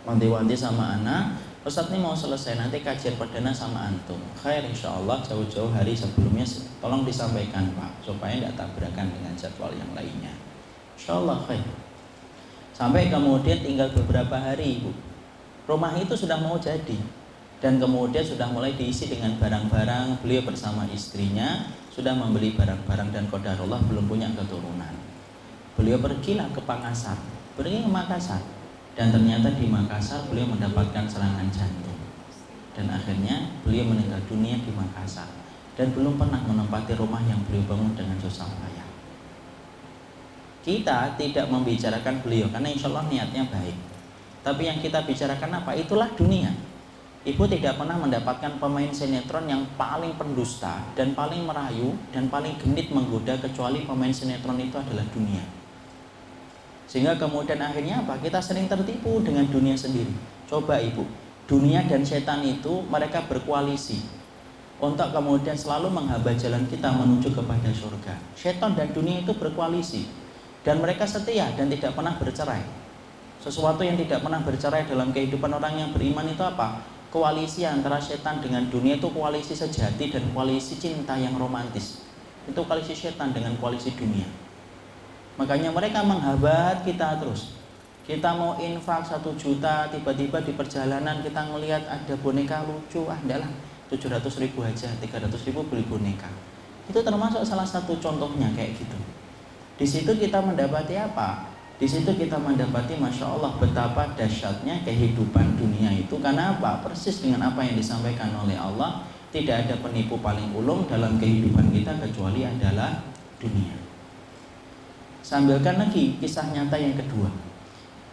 Wanti-wanti sama anak, Ustaz ini mau selesai, nanti kajian perdana sama antum. Khair insya Allah, jauh-jauh hari sebelumnya tolong disampaikan Pak, supaya tidak tabrakan dengan jadwal yang lainnya. Insya Allah khair. Sampai kemudian tinggal beberapa hari ibu, rumah itu sudah mau jadi dan kemudian sudah mulai diisi dengan barang-barang. Beliau bersama istrinya sudah membeli barang-barang dan qadarullah belum punya keturunan. Beliau pergilah ke Makassar, pergi ke Makassar, dan ternyata di Makassar beliau mendapatkan serangan jantung dan akhirnya beliau meninggal dunia di Makassar dan belum pernah menempati rumah yang beliau bangun dengan susah payah. Kita tidak membicarakan beliau karena insya Allah niatnya baik. Tapi yang kita bicarakan apa? Itulah dunia. Ibu tidak pernah mendapatkan pemain sinetron yang paling pendusta dan paling merayu dan paling genit menggoda kecuali pemain sinetron itu adalah dunia. Sehingga kemudian akhirnya apa? Kita sering tertipu dengan dunia sendiri. Coba ibu, dunia dan setan itu mereka berkoalisi untuk kemudian selalu menghambat jalan kita menuju kepada surga. Setan dan dunia itu berkoalisi. Dan mereka setia dan tidak pernah bercerai. Sesuatu yang tidak pernah bercerai dalam kehidupan orang yang beriman itu apa? Koalisi antara setan dengan dunia itu koalisi sejati dan koalisi cinta yang romantis. Itu koalisi setan dengan koalisi dunia. Makanya mereka menghambat kita terus. Kita mau infak 1 juta, tiba-tiba di perjalanan kita ngelihat ada boneka lucu, adalah 700.000 aja, 300.000 beli boneka. Itu termasuk salah satu contohnya kayak gitu. Di situ kita mendapati apa? Di situ kita mendapati Masya Allah betapa dahsyatnya kehidupan dunia itu. Karena apa? Persis dengan apa yang disampaikan oleh Allah. Tidak ada penipu paling ulung dalam kehidupan kita kecuali adalah dunia. Sambilkan lagi kisah nyata yang kedua.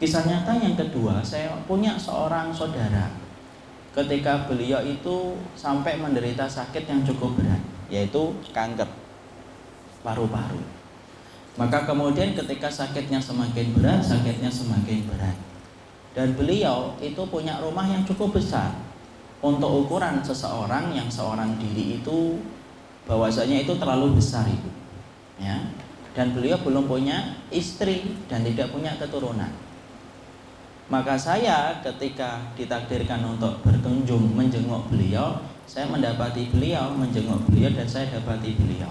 Kisah nyata yang kedua, saya punya seorang saudara. Ketika beliau itu sampai menderita sakit yang cukup berat, yaitu kanker paru-paru. Maka kemudian ketika sakitnya semakin berat, dan beliau itu punya rumah yang cukup besar. Untuk ukuran seseorang yang seorang diri itu bahwasanya itu terlalu besar itu. Ya. dan beliau belum punya istri dan tidak punya keturunan. Maka saya ketika ditakdirkan untuk berkunjung menjenguk beliau, saya mendapati beliau, menjenguk beliau, dan saya dapati beliau.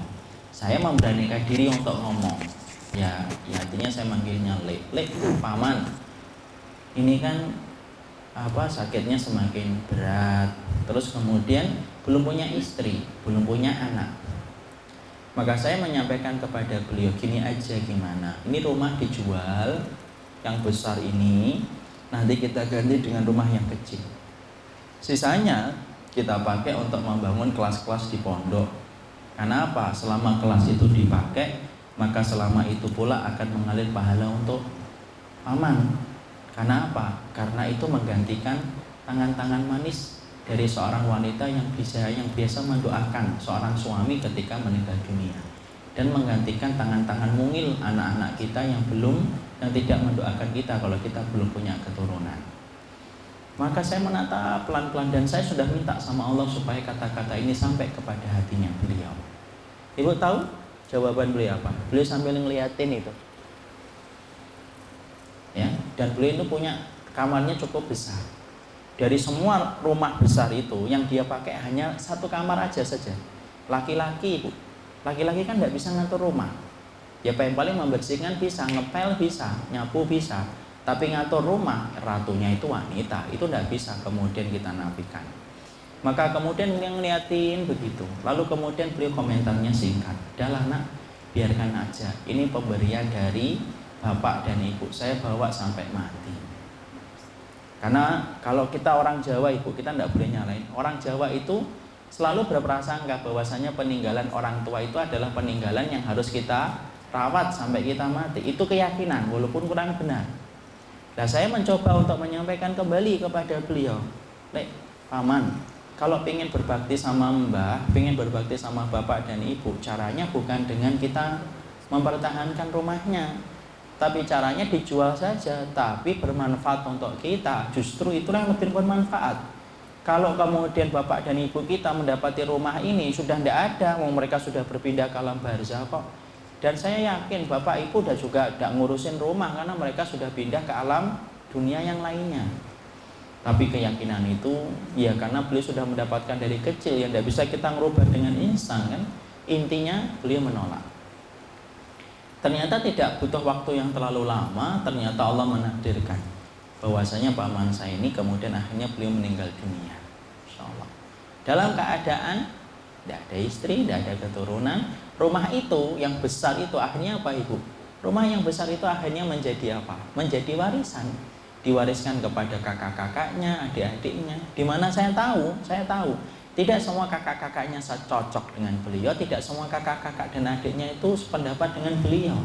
Saya memberanikan diri untuk ngomong. Ya artinya saya manggilnya Lek, paman. Ini kan sakitnya semakin berat. Terus kemudian belum punya istri, belum punya anak. Maka saya menyampaikan kepada beliau, gini aja gimana? Ini rumah dijual, yang besar ini nanti kita ganti dengan rumah yang kecil. Sisanya kita pakai untuk membangun kelas-kelas di pondok. Karena apa? Selama kelas itu dipakai, maka selama itu pula akan mengalir pahala untuk paman. Karena apa? Karena itu menggantikan tangan-tangan manis dari seorang wanita yang biasa mendoakan seorang suami ketika meninggal dunia, dan menggantikan tangan-tangan mungil anak-anak kita yang tidak mendoakan kita kalau kita belum punya keturunan. Maka saya menata pelan-pelan dan saya sudah minta sama Allah supaya kata-kata ini sampai kepada hatinya beliau. Ibu tahu jawaban beliau apa? Beliau sambil ngeliatin itu. Ya, dan beliau itu punya kamarnya cukup besar. Dari semua rumah besar itu yang dia pakai hanya satu kamar aja saja. Laki-laki, Ibu. Laki-laki kan tidak bisa ngatur rumah. Ya paling membersihkan bisa, ngepel bisa, nyapu bisa. Tapi ngatur rumah, ratunya itu wanita, itu tidak bisa kemudian kita nafikan. Maka kemudian yang ngeliatin begitu. Lalu kemudian beliau komentarnya singkat. Udahlah nak, biarkan aja. Ini pemberian dari bapak dan ibu, saya bawa sampai mati. Karena kalau kita orang Jawa, Ibu, kita tidak boleh nyalain. Orang Jawa itu selalu berprasangka bahwasanya peninggalan orang tua itu adalah peninggalan yang harus kita rawat sampai kita mati. Itu keyakinan, walaupun kurang benar. Nah, saya mencoba untuk menyampaikan kembali kepada beliau, Lek, paman, kalau ingin berbakti sama mbah, ingin berbakti sama bapak dan ibu, caranya bukan dengan kita mempertahankan rumahnya, tapi caranya dijual saja, tapi bermanfaat untuk kita. Justru itulah yang lebih bermanfaat. Kalau kemudian bapak dan ibu kita mendapati rumah ini sudah tidak ada, mereka sudah berpindah ke alam barzah kok. Dan saya yakin bapak ibu juga tidak ngurusin rumah karena mereka sudah pindah ke alam dunia yang lainnya. Tapi keyakinan itu ya karena beliau sudah mendapatkan dari kecil, yang tidak bisa kita merubah dengan instan kan. Intinya beliau menolak. Ternyata tidak butuh waktu yang terlalu lama, ternyata Allah menakdirkan bahwasanya paman saya ini kemudian akhirnya beliau meninggal dunia. Insyaallah. Dalam keadaan tidak ada istri, tidak ada keturunan. Rumah itu yang besar itu akhirnya apa, Ibu? Rumah yang besar itu akhirnya menjadi apa? Menjadi warisan. Diwariskan kepada kakak-kakaknya, adik-adiknya. Di mana saya tahu. Tidak semua kakak-kakaknya cocok dengan beliau, tidak semua kakak-kakak dan adiknya itu sependapat dengan beliau.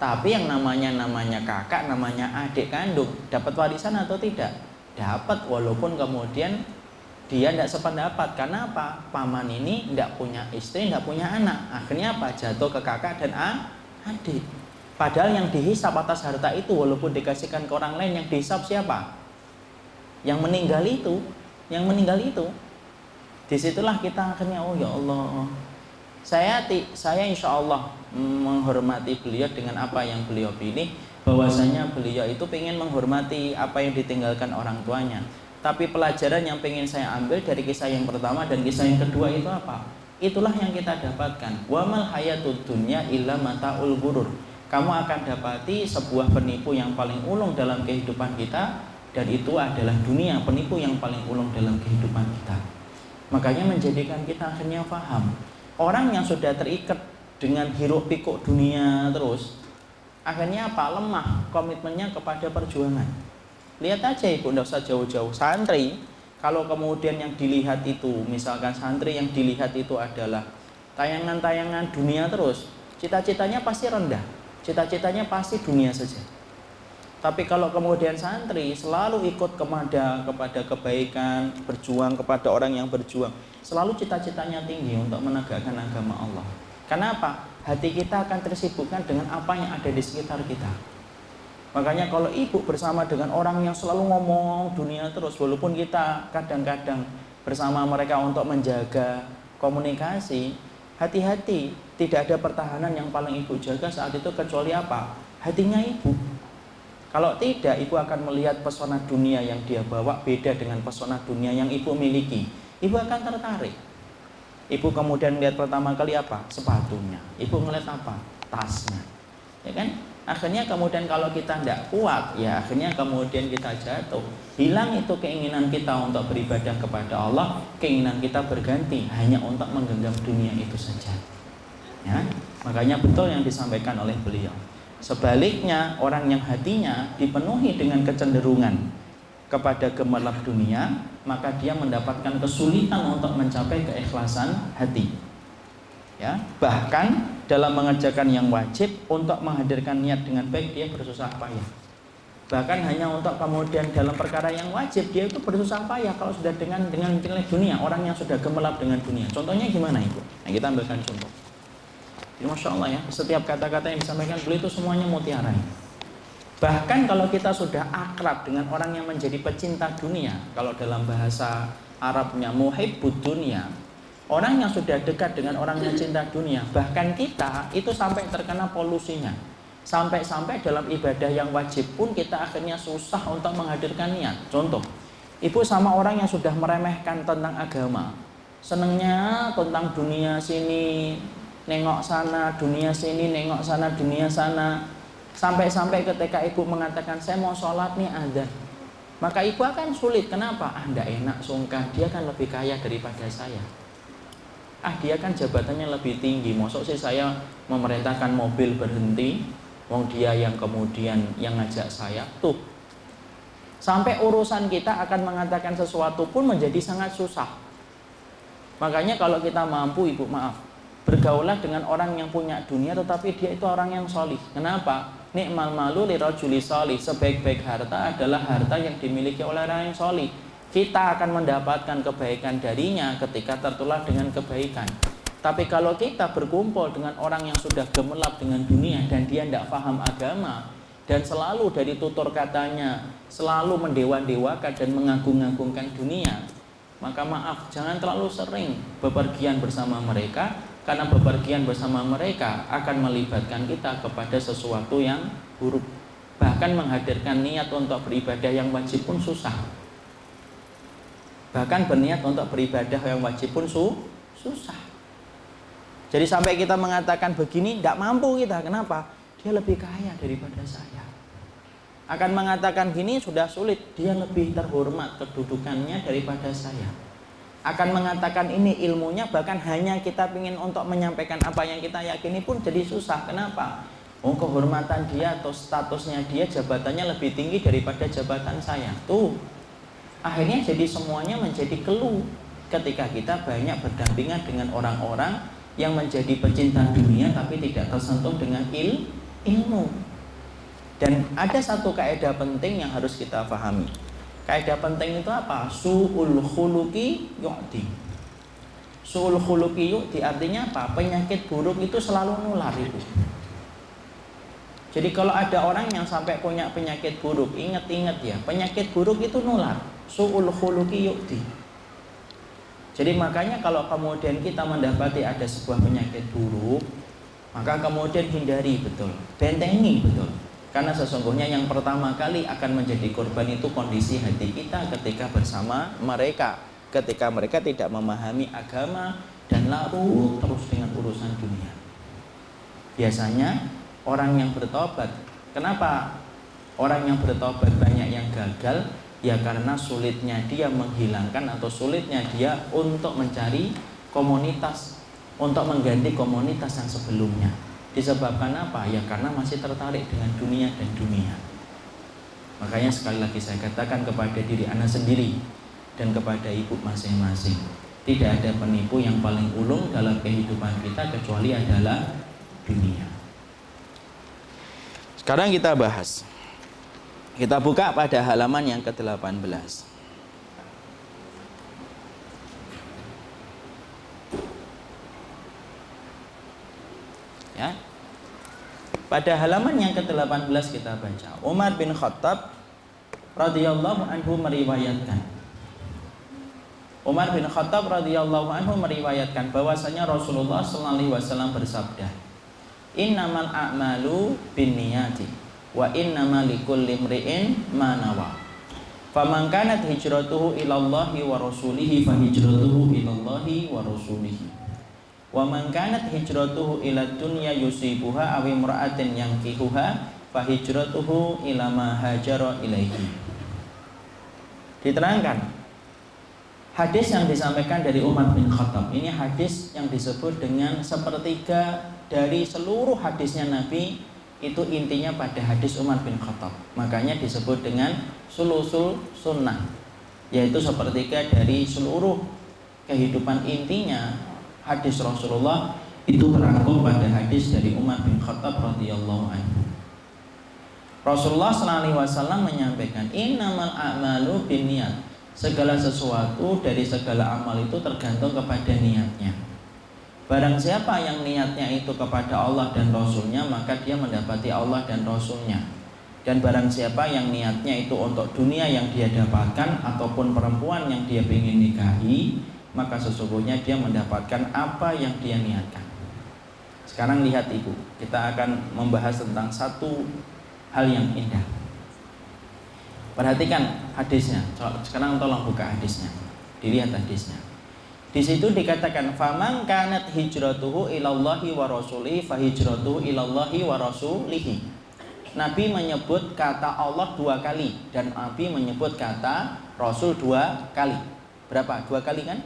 Tapi yang namanya kakak, namanya adik kandung, dapat warisan atau tidak? Dapat, walaupun kemudian dia tidak sependapat. Karena apa? Paman ini tidak punya istri, tidak punya anak. Akhirnya apa? Jatuh ke kakak dan adik. Padahal yang dihisap atas harta itu, walaupun dikasihkan ke orang lain, yang dihisap siapa? Yang meninggal itu. Disitulah kita akhirnya, oh ya Allah, saya insya Allah menghormati beliau dengan apa yang beliau pilih, bahwasanya beliau itu ingin menghormati apa yang ditinggalkan orang tuanya. Tapi pelajaran yang ingin saya ambil dari kisah yang pertama dan kisah yang kedua itu apa? Itulah yang kita dapatkan. Wa mal hayatud dunya illa mataul ghurur. Kamu akan dapati sebuah penipu yang paling ulung dalam kehidupan kita, dan itu adalah dunia, penipu yang paling ulung dalam kehidupan kita. Makanya menjadikan kita akhirnya paham. Orang yang sudah terikat dengan hiruk pikuk dunia terus, akhirnya apa? Lemah komitmennya kepada perjuangan. Lihat aja Ibu, tidak usah jauh-jauh. Santri, kalau kemudian yang dilihat itu, misalkan santri yang dilihat itu adalah tayangan-tayangan dunia terus, cita-citanya pasti rendah. Cita-citanya pasti dunia saja. Tapi kalau kemudian santri selalu ikut kepada kebaikan, berjuang kepada orang yang berjuang, selalu cita-citanya tinggi untuk menegakkan agama Allah. Kenapa? Hati kita akan tersibukkan dengan apa yang ada di sekitar kita. Makanya kalau ibu bersama dengan orang yang selalu ngomong dunia terus, walaupun kita kadang-kadang bersama mereka untuk menjaga komunikasi, hati-hati. tidak ada pertahanan yang paling ibu jaga saat itu kecuali apa? Hatinya ibu. Kalau tidak, ibu akan melihat pesona dunia yang dia bawa beda dengan pesona dunia yang ibu miliki. Ibu akan tertarik. Ibu kemudian lihat pertama kali apa? Sepatunya. Ibu ngeliat apa? Tasnya. Ya kan? Akhirnya kemudian kalau kita tidak kuat, ya akhirnya kemudian kita jatuh. Hilang itu keinginan kita untuk beribadah kepada Allah, keinginan kita berganti hanya untuk menggenggam dunia itu saja. Ya, makanya betul yang disampaikan oleh beliau. Sebaliknya, orang yang hatinya dipenuhi dengan kecenderungan kepada gemerlap dunia, maka dia mendapatkan kesulitan untuk mencapai keikhlasan hati. Ya, bahkan dalam mengerjakan yang wajib, untuk menghadirkan niat dengan baik dia bersusah payah. Bahkan hanya untuk kemudian dalam perkara yang wajib dia itu bersusah payah kalau sudah dengan nilai dunia, orang yang sudah gemerlap dengan dunia. Contohnya gimana Ibu? Nah, kita ambilkan contoh. Jadi Masya Allah ya, setiap kata-kata yang disampaikan beliau itu semuanya mutiara. Bahkan kalau kita sudah akrab dengan orang yang menjadi pecinta dunia, kalau dalam bahasa Arabnya muhibbud dunia, orang yang sudah dekat dengan orang yang cinta dunia, bahkan kita itu sampai terkena polusinya. Sampai-sampai dalam ibadah yang wajib pun kita akhirnya susah untuk menghadirkan niat. Contoh, ibu sama orang yang sudah meremehkan tentang agama, senengnya tentang dunia sini, nengok sana, dunia sini, nengok sana, dunia sana. Sampai-sampai ketika ibu mengatakan, saya mau sholat nih azan, maka ibu akan sulit. Kenapa? Nggak enak, sungkan, dia kan lebih kaya daripada saya. Dia kan jabatannya lebih tinggi, mosok sih saya memerintahkan mobil berhenti, wong dia yang kemudian yang ngajak saya. Tuh, sampai urusan kita akan mengatakan sesuatu pun menjadi sangat susah. Makanya kalau kita mampu, ibu maaf, bergaulah dengan orang yang punya dunia tetapi dia itu orang yang solih. Kenapa? Ni'mal malu lirajuli solih. Sebaik-baik harta adalah harta yang dimiliki oleh orang yang solih. Kita akan mendapatkan kebaikan darinya ketika tertular dengan kebaikan. Tapi kalau kita berkumpul dengan orang yang sudah gemerlap dengan dunia dan dia tidak paham agama, dan selalu dari tutur katanya selalu mendewa-dewakan dan mengagung-agungkan dunia, maka maaf, jangan terlalu sering bepergian bersama mereka, karena bepergian bersama mereka akan melibatkan kita kepada sesuatu yang buruk. Bahkan menghadirkan niat untuk beribadah yang wajib pun susah. Bahkan berniat untuk beribadah yang wajib pun susah. Jadi sampai kita mengatakan begini, tidak mampu kita. Kenapa? Dia lebih kaya daripada saya. Akan mengatakan gini sudah sulit, dia lebih terhormat kedudukannya daripada saya. Akan mengatakan ini ilmunya, bahkan hanya kita ingin untuk menyampaikan apa yang kita yakini pun jadi susah. Kenapa? Kehormatan dia atau statusnya dia, jabatannya lebih tinggi daripada jabatan saya. Tuh, akhirnya jadi semuanya menjadi keluh ketika kita banyak berdampingan dengan orang-orang yang menjadi pecinta dunia tapi tidak tersentuh dengan ilmu. Dan ada satu kaidah penting yang harus kita pahami. Kaidah penting itu apa? Su'ul khuluqi yu'ti. Su'ul khuluqi yu'ti artinya apa? Penyakit buruk itu selalu nular itu. Jadi kalau ada orang yang sampai punya penyakit buruk, ingat-ingat ya, penyakit buruk itu nular. Su'ul khuluqi yu'ti. Jadi makanya kalau kemudian kita mendapati ada sebuah penyakit buruk, maka kemudian hindari betul, bentengi betul. Karena sesungguhnya yang pertama kali akan menjadi korban itu kondisi hati kita ketika bersama mereka, ketika mereka tidak memahami agama dan larut terus dengan urusan dunia. Biasanya orang yang bertobat, kenapa orang yang bertobat banyak yang gagal? Ya karena sulitnya dia menghilangkan atau sulitnya dia untuk mencari komunitas, untuk mengganti komunitas yang sebelumnya. Disebabkan apa? Ya karena masih tertarik dengan dunia dan dunia. Makanya sekali lagi saya katakan kepada diri Anda sendiri dan kepada ibu masing-masing, tidak ada penipu yang paling ulung dalam kehidupan kita kecuali adalah dunia. Sekarang kita bahas. Kita buka pada halaman yang ke-18. Ya. Pada halaman yang ke-18 kita baca, Umar bin Khattab radhiyallahu anhu meriwayatkan. Umar bin Khattab radhiyallahu anhu meriwayatkan bahwasanya Rasulullah sallallahu alaihi wasallam bersabda, "Innamal a'malu binniyati wa innamal likulli imri'in ma nawa. Faman kanat hijratuhu ilallahi wa rasulihi fa hijratuhu ilallahi wa rasulihi. Wa man kanat hijratuhu ila dunya yusibuha aw imra'atin yankihuha fa hijratuhu ila ma hajara ilaihi." Diterangkan hadis yang disampaikan dari Umar bin Khattab ini hadis yang disebut dengan sepertiga dari seluruh hadisnya Nabi, itu intinya pada hadis Umar bin Khattab. Makanya disebut dengan sulusul sunnah, yaitu sepertiga dari seluruh kehidupan intinya hadis Rasulullah itu terangkum pada hadis dari Umar bin Khattab radhiyallahu anhu. Rasulullah sallallahu alaihi wasallam menyampaikan, "Innamal a'malu binniyat." Segala sesuatu dari segala amal itu tergantung kepada niatnya. Barang siapa yang niatnya itu kepada Allah dan Rasulnya, maka dia mendapati Allah dan Rasulnya. Dan barang siapa yang niatnya itu untuk dunia yang dia dapatkan ataupun perempuan yang dia ingin nikahi, maka sesungguhnya dia mendapatkan apa yang dia niatkan. Sekarang lihat Ibu, kita akan membahas tentang satu hal yang indah. Perhatikan hadisnya. Sekarang tolong buka hadisnya. Dilihat hadisnya. Di situ dikatakan, "Faman kanat hijratuhu ilallahi wa rasulihi fa hijratuhu ilallahi wa rasulihi." Nabi menyebut kata Allah 2 kali dan Nabi menyebut kata Rasul 2 kali. Berapa? 2 kali kan?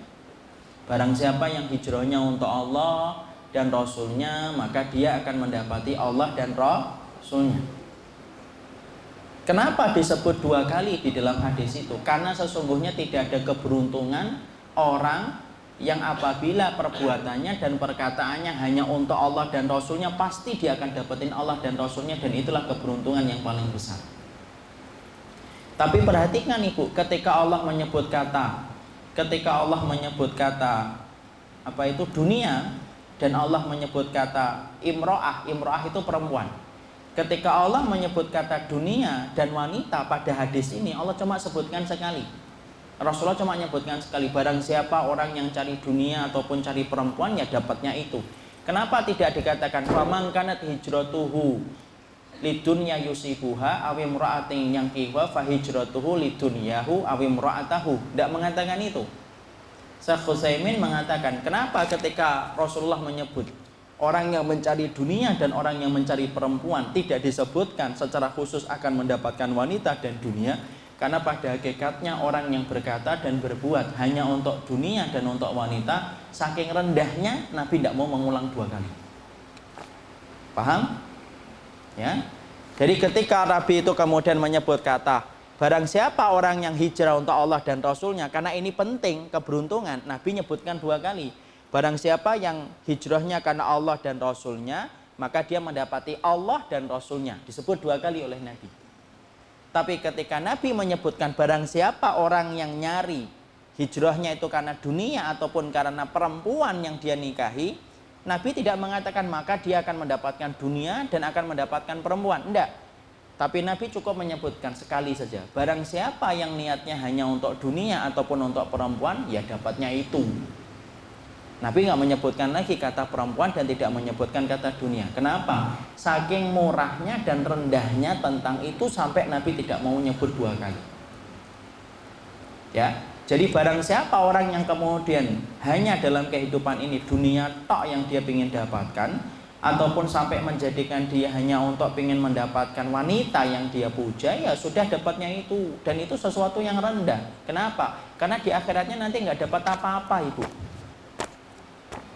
Barang siapa yang hijrahnya untuk Allah dan Rasulnya, maka dia akan mendapati Allah dan Rasulnya. Kenapa disebut 2 kali di dalam hadis itu? Karena sesungguhnya tidak ada keberuntungan orang yang apabila perbuatannya dan perkataannya hanya untuk Allah dan Rasulnya, pasti dia akan dapetin Allah dan Rasulnya, dan itulah keberuntungan yang paling besar. Tapi perhatikan Ibu, ketika Allah menyebut kata apa itu dunia, dan Allah menyebut kata imro'ah itu perempuan. Ketika Allah menyebut kata dunia dan wanita pada hadis ini, Allah cuma sebutkan sekali. Rasulullah cuma menyebutkan sekali. Barang siapa orang yang cari dunia ataupun cari perempuan, ya dapatnya itu. Kenapa tidak dikatakan faman kanat hijratuhu lidunya yusibuha aw imra'atin yankihuha fa hijratuhu lidunyahu aw imra'atahu? Tidak mengatakan itu. Syekh Utsaimin mengatakan, kenapa ketika Rasulullah menyebut orang yang mencari dunia dan orang yang mencari perempuan tidak disebutkan secara khusus akan mendapatkan wanita dan dunia? Karena pada hakikatnya orang yang berkata dan berbuat hanya untuk dunia dan untuk wanita, saking rendahnya Nabi tidak mau mengulang 2 kali. Paham? Ya. Jadi ketika Nabi itu kemudian menyebut kata barang siapa orang yang hijrah untuk Allah dan Rasulnya, karena ini penting keberuntungan, Nabi nyebutkan 2 kali. Barang siapa yang hijrahnya karena Allah dan Rasulnya, maka dia mendapati Allah dan Rasulnya. Disebut 2 kali oleh Nabi. Tapi ketika Nabi menyebutkan barang siapa orang yang nyari hijrahnya itu karena dunia ataupun karena perempuan yang dia nikahi, Nabi tidak mengatakan maka dia akan mendapatkan dunia dan akan mendapatkan perempuan. Tidak. Tapi Nabi cukup menyebutkan sekali saja. Barang siapa yang niatnya hanya untuk dunia ataupun untuk perempuan, ya dapatnya itu. Nabi nggak menyebutkan lagi kata perempuan dan tidak menyebutkan kata dunia. Kenapa? Saking murahnya dan rendahnya tentang itu sampai Nabi tidak mau menyebut 2 kali. Ya, jadi barang siapa orang yang kemudian hanya dalam kehidupan ini dunia tok yang dia ingin dapatkan, ataupun sampai menjadikan dia hanya untuk ingin mendapatkan wanita yang dia puja, ya sudah dapatnya itu, dan itu sesuatu yang rendah. Kenapa? Karena di akhiratnya nanti nggak dapat apa-apa Ibu.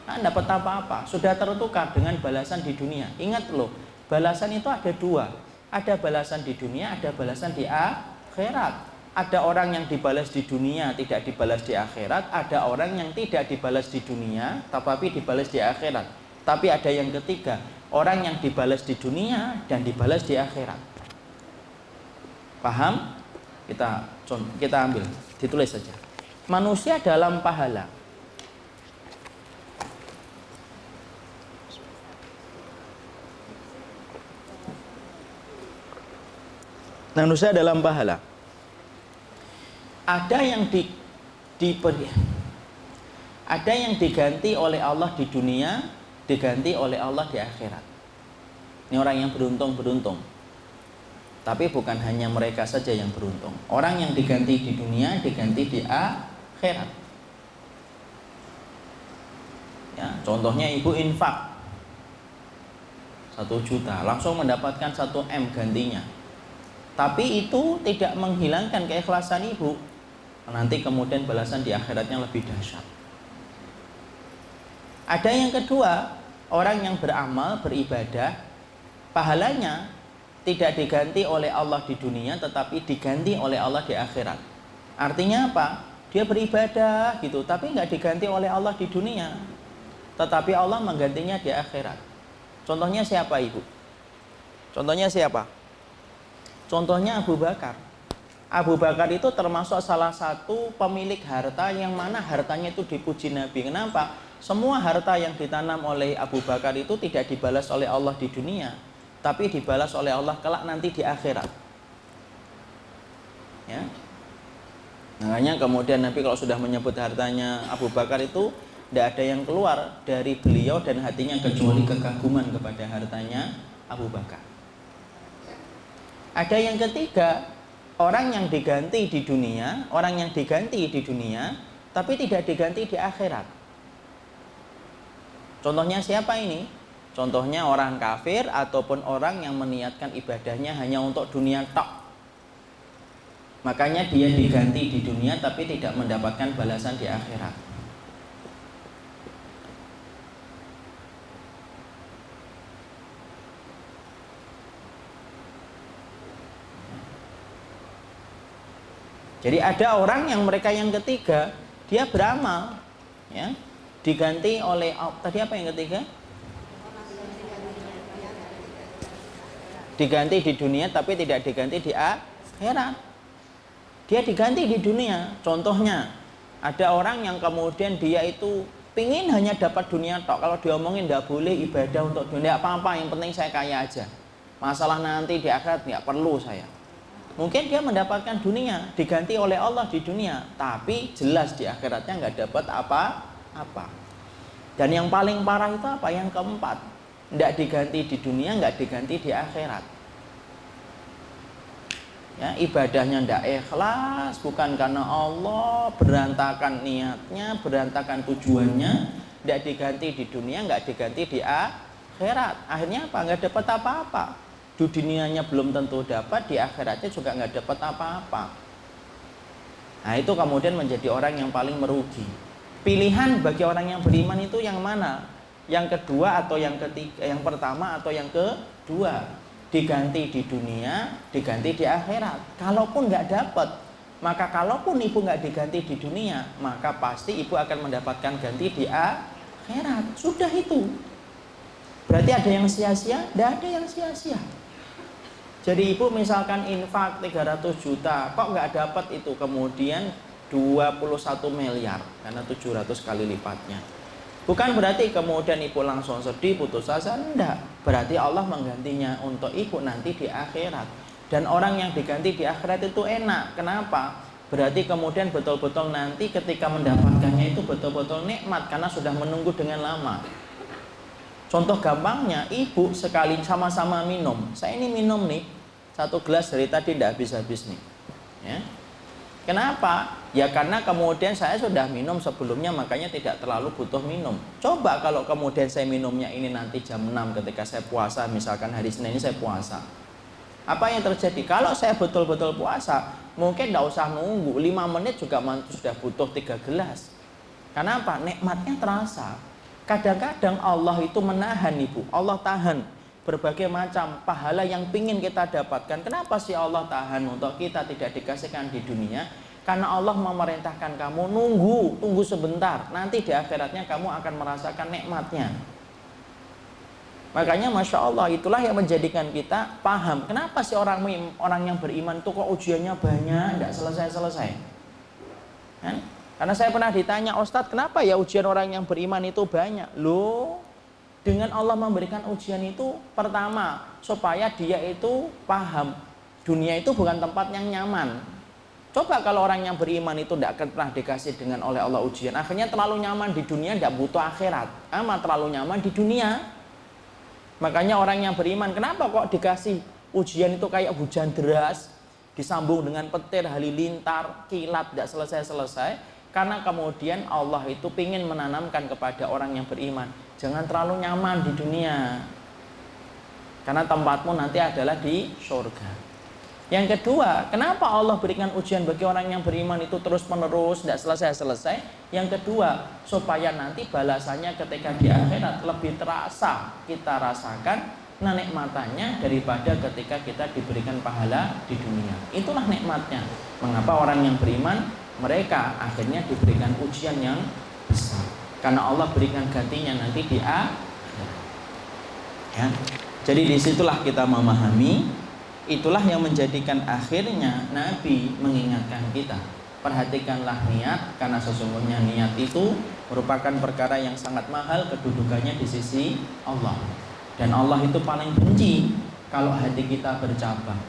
Dapat apa-apa, sudah tertukar dengan balasan di dunia. Ingat loh, balasan itu ada 2. Ada balasan di dunia, ada balasan di akhirat. Ada orang yang dibalas di dunia tidak dibalas di akhirat, ada orang yang tidak dibalas di dunia tetapi dibalas di akhirat. Tapi ada yang ketiga, orang yang dibalas di dunia dan dibalas di akhirat. Paham? Kita ambil, ditulis saja. Manusia dalam pahala. Manusia dalam pahala. Ada yang diberi Ada yang diganti oleh Allah di dunia, diganti oleh Allah di akhirat. Ini orang yang beruntung. Tapi bukan hanya mereka saja yang beruntung. Orang yang diganti di dunia, diganti di akhirat. Ya, contohnya ibu infak 1 juta, langsung mendapatkan 1 M gantinya. Tapi itu tidak menghilangkan keikhlasan ibu. Nanti kemudian balasan di akhiratnya lebih dahsyat. Ada yang kedua, orang yang beramal, beribadah, pahalanya tidak diganti oleh Allah di dunia, tetapi diganti oleh Allah di akhirat. Artinya apa? Dia beribadah gitu, tapi nggak diganti oleh Allah di dunia, tetapi Allah menggantinya di akhirat. Contohnya siapa ibu? Contohnya siapa? Contohnya Abu Bakar. Abu Bakar itu termasuk salah satu pemilik harta yang mana hartanya itu dipuji Nabi. Kenapa? Semua harta yang ditanam oleh Abu Bakar itu tidak dibalas oleh Allah di dunia, tapi dibalas oleh Allah kelak nanti di akhirat. Ya. Makanya kemudian Nabi kalau sudah menyebut hartanya Abu Bakar itu, tidak ada yang keluar dari beliau dan hatinya kecuali kekaguman kepada hartanya Abu Bakar. Ada yang ketiga, orang yang diganti di dunia, tapi tidak diganti di akhirat. Contohnya siapa ini? Contohnya orang kafir ataupun orang yang meniatkan ibadahnya hanya untuk dunia tok. Makanya dia diganti di dunia tapi tidak mendapatkan balasan di akhirat. Jadi ada orang yang mereka yang ketiga, dia beramal, ya, diganti oleh tadi apa yang ketiga? Diganti di dunia tapi tidak diganti di akhirat. Dia diganti di dunia. Contohnya ada orang yang kemudian dia itu pingin hanya dapat dunia tok. Kalau diomongin tidak boleh ibadah untuk dunia, apa-apa, yang penting saya kaya aja. Masalah nanti di akhirat nggak perlu saya. Mungkin dia mendapatkan dunia, diganti oleh Allah di dunia, tapi jelas di akhiratnya nggak dapat apa-apa. Dan yang paling parah itu apa? Yang keempat, nggak diganti di dunia, nggak diganti di akhirat. Ya, ibadahnya ndak ikhlas, bukan karena Allah, berantakan niatnya, berantakan tujuannya, ndak diganti di dunia, nggak diganti di akhirat. Akhirnya apa? Nggak dapat apa-apa. Di dunianya belum tentu dapat, di akhiratnya juga nggak dapat apa-apa. Nah, itu kemudian menjadi orang yang paling merugi. Pilihan bagi orang yang beriman itu yang mana? Yang kedua atau yang ketiga? Yang pertama atau yang kedua? Diganti di dunia, diganti di akhirat. Kalaupun nggak dapat, maka kalaupun ibu nggak diganti di dunia, maka pasti ibu akan mendapatkan ganti di akhirat. Sudah itu. Berarti ada yang sia-sia? Tidak ada yang sia-sia. Jadi ibu misalkan infak 300 juta, kok nggak dapat itu, kemudian 21 miliar, karena 700 kali lipatnya. Bukan berarti kemudian ibu langsung sedih, putus asa, enggak. Berarti Allah menggantinya untuk ibu nanti di akhirat. Dan orang yang diganti di akhirat itu enak. Kenapa? Berarti kemudian betul-betul nanti ketika mendapatkannya itu betul-betul nikmat, karena sudah menunggu dengan lama. Contoh gampangnya, ibu sekali sama-sama minum. Saya ini minum nih, 1 gelas dari tadi tidak habis-habis nih. Ya. Kenapa? Ya karena kemudian saya sudah minum sebelumnya, makanya tidak terlalu butuh minum. Coba kalau kemudian saya minumnya ini nanti jam 6 ketika saya puasa, misalkan hari Senin ini saya puasa. Apa yang terjadi? Kalau saya betul-betul puasa, mungkin tidak usah nunggu, 5 menit juga sudah butuh 3 gelas. Kenapa? Nikmatnya terasa. Kadang-kadang Allah itu menahan ibu, Allah tahan berbagai macam pahala yang pingin kita dapatkan. Kenapa sih Allah tahan untuk kita tidak dikasihkan di dunia? Karena Allah memerintahkan kamu tunggu sebentar, nanti di akhiratnya kamu akan merasakan nikmatnya. Makanya Masya Allah, itulah yang menjadikan kita paham kenapa sih orang yang beriman itu kok ujiannya banyak, tidak selesai-selesai. Kan? Karena saya pernah ditanya, Ustadz, kenapa ya ujian orang yang beriman itu banyak? Loh, dengan Allah memberikan ujian itu, pertama, supaya dia itu paham dunia itu bukan tempat yang nyaman. Coba kalau orang yang beriman itu tidak akan pernah dikasih dengan oleh Allah ujian, akhirnya terlalu nyaman di dunia, tidak butuh akhirat. Amat terlalu nyaman di dunia. Makanya orang yang beriman, kenapa kok dikasih ujian itu kayak hujan deras, disambung dengan petir, halilintar, kilat, tidak selesai-selesai? Karena kemudian Allah itu ingin menanamkan kepada orang yang beriman, jangan terlalu nyaman di dunia, karena tempatmu nanti adalah di surga. Yang kedua, kenapa Allah berikan ujian bagi orang yang beriman itu terus menerus, tidak selesai-selesai? Yang kedua, supaya nanti balasannya ketika di akhirat lebih terasa, kita rasakan nikmatnya daripada ketika kita diberikan pahala di dunia. Itulah nikmatnya. Mengapa orang yang beriman, mereka akhirnya diberikan ujian yang besar, karena Allah berikan gantinya nanti di akhirat. Ya. Jadi disitulah kita memahami. Itulah yang menjadikan akhirnya Nabi mengingatkan kita, perhatikanlah niat, karena sesungguhnya niat itu merupakan perkara yang sangat mahal kedudukannya di sisi Allah. Dan Allah itu paling benci kalau hati kita bercabang.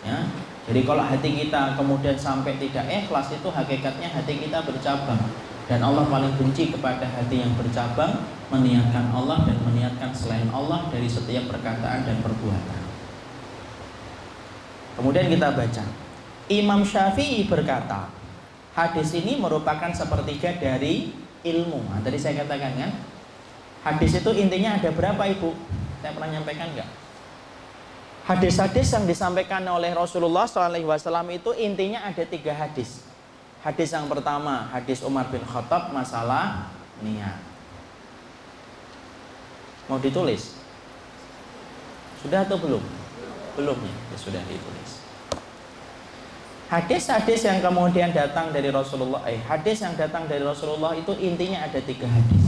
Ya. Jadi kalau hati kita kemudian sampai tidak ikhlas, itu hakikatnya hati kita bercabang. Dan Allah paling benci kepada hati yang bercabang, meniatkan Allah dan meniatkan selain Allah dari setiap perkataan dan perbuatan. Kemudian kita baca, Imam Syafi'i berkata, hadis ini merupakan sepertiga dari ilmu. Nah, tadi saya katakan kan, hadis itu intinya ada berapa Ibu? Saya pernah nyampaikan enggak? Hadis-hadis yang disampaikan oleh Rasulullah SAW itu intinya ada 3 hadis. Hadis yang pertama, hadis Umar bin Khattab masalah niat. Mau ditulis? Sudah atau belum? Belum ya, sudah ditulis. Hadis-hadis yang kemudian datang dari Rasulullah, hadis yang datang dari Rasulullah itu intinya ada 3 hadis.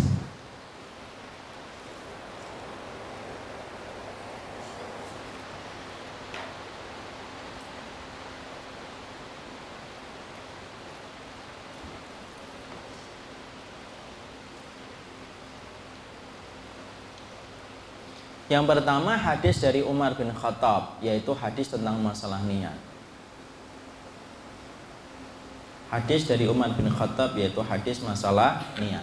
Yang pertama hadis dari Umar bin Khattab, yaitu hadis tentang masalah niat. Hadis dari Umar bin Khattab yaitu hadis masalah niat.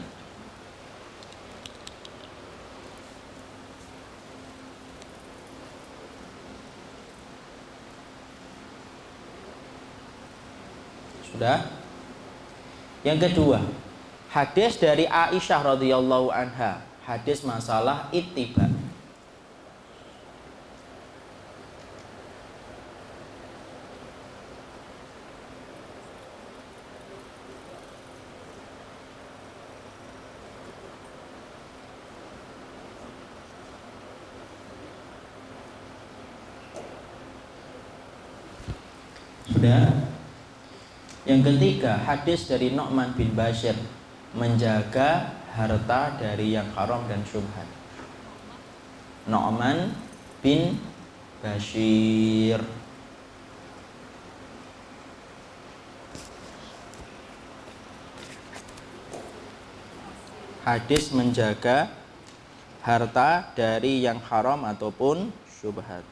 Sudah? Yang kedua, hadis dari Aisyah radhiyallahu anha, hadis masalah ittiba. Sudah. Yang ketiga, hadis dari Nu'man bin Bashir, menjaga harta dari yang haram dan syubhat. Nu'man bin Bashir. Hadis menjaga harta dari yang haram ataupun syubhat.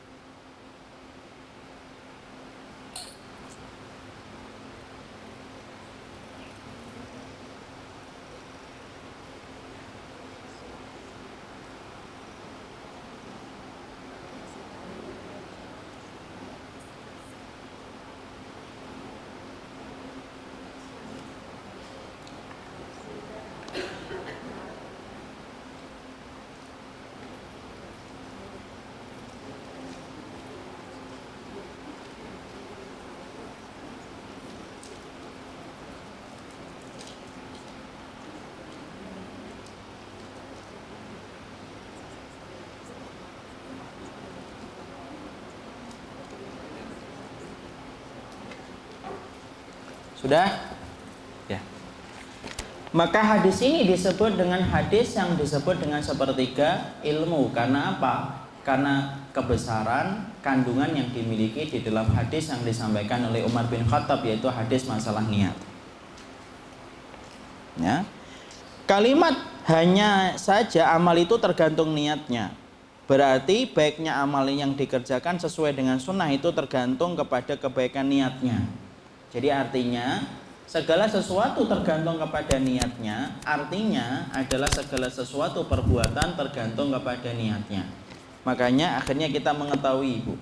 Sudah? Ya. Maka hadis ini disebut dengan hadis yang disebut dengan sepertiga ilmu. Karena apa? Karena kebesaran kandungan yang dimiliki di dalam hadis yang disampaikan oleh Umar bin Khattab, yaitu hadis masalah niat. Ya. Kalimat hanya saja amal itu tergantung niatnya. Berarti baiknya amal yang dikerjakan sesuai dengan sunnah itu tergantung kepada kebaikan niatnya. Jadi artinya segala sesuatu tergantung kepada niatnya, artinya adalah segala sesuatu perbuatan tergantung kepada niatnya. Makanya akhirnya kita mengetahui, Ibu,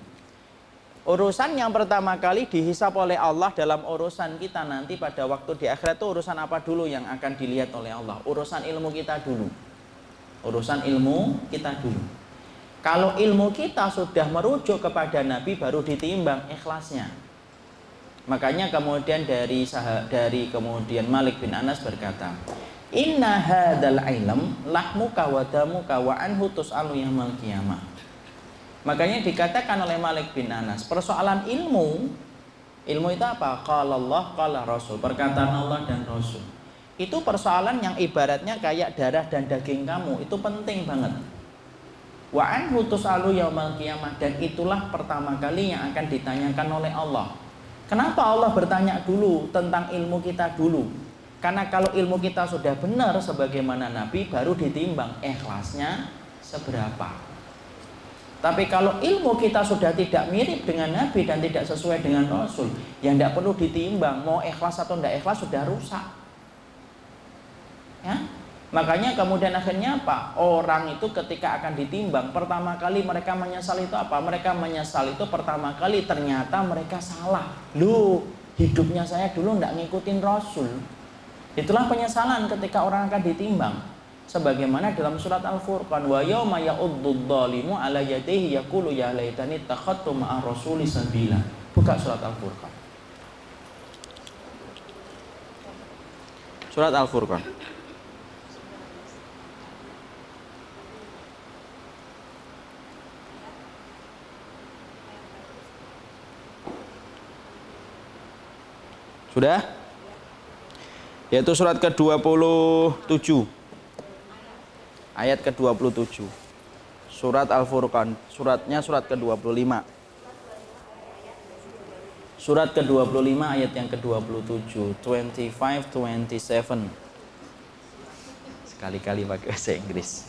urusan yang pertama kali dihisap oleh Allah dalam urusan kita nanti pada waktu di akhirat itu urusan apa dulu yang akan dilihat oleh Allah? Urusan ilmu kita dulu. Urusan ilmu kita dulu. Kalau ilmu kita sudah merujuk kepada Nabi, baru ditimbang ikhlasnya. Makanya kemudian dari kemudian Malik bin Anas berkata, inna hadzal ilm lahmuka wa damuka wa anhu tus'alu yaumil qiyamah. Makanya dikatakan oleh Malik bin Anas, persoalan ilmu itu apa? Qala Allah, qala Rasul, perkataan Allah dan Rasul. Itu persoalan yang ibaratnya kayak darah dan daging kamu, itu penting banget. Wa anhu tus'alu yaumil qiyamah, dan itulah pertama kali yang akan ditanyakan oleh Allah. Kenapa Allah bertanya dulu tentang ilmu kita dulu? Karena kalau ilmu kita sudah benar sebagaimana Nabi, baru ditimbang ikhlasnya seberapa. Tapi kalau ilmu kita sudah tidak mirip dengan Nabi dan tidak sesuai dengan Rasul, ya tidak perlu ditimbang. Mau ikhlas atau tidak ikhlas sudah rusak. Ya? Makanya kemudian akhirnya apa? Orang itu ketika akan ditimbang, pertama kali mereka menyesal itu apa? Mereka menyesal itu pertama kali ternyata mereka salah. Loh, hidupnya saya dulu tidak ngikutin Rasul. Itulah penyesalan ketika orang akan ditimbang. Sebagaimana dalam surat Al-Furqan, wa yauma ya'uddu dzalimu 'ala yadayhi yaqulu ya laitani takhattu ma'a rasuli sabila. Buka surat Al-Furqan. Surat Al-Furqan. Sudah? Yaitu surat ke-27. Ayat ke-27. Surat Al-Furqan, suratnya surat ke-25. Surat ke-25 ayat yang ke-27, 25-27. Sekali-kali pakai bahasa Inggris.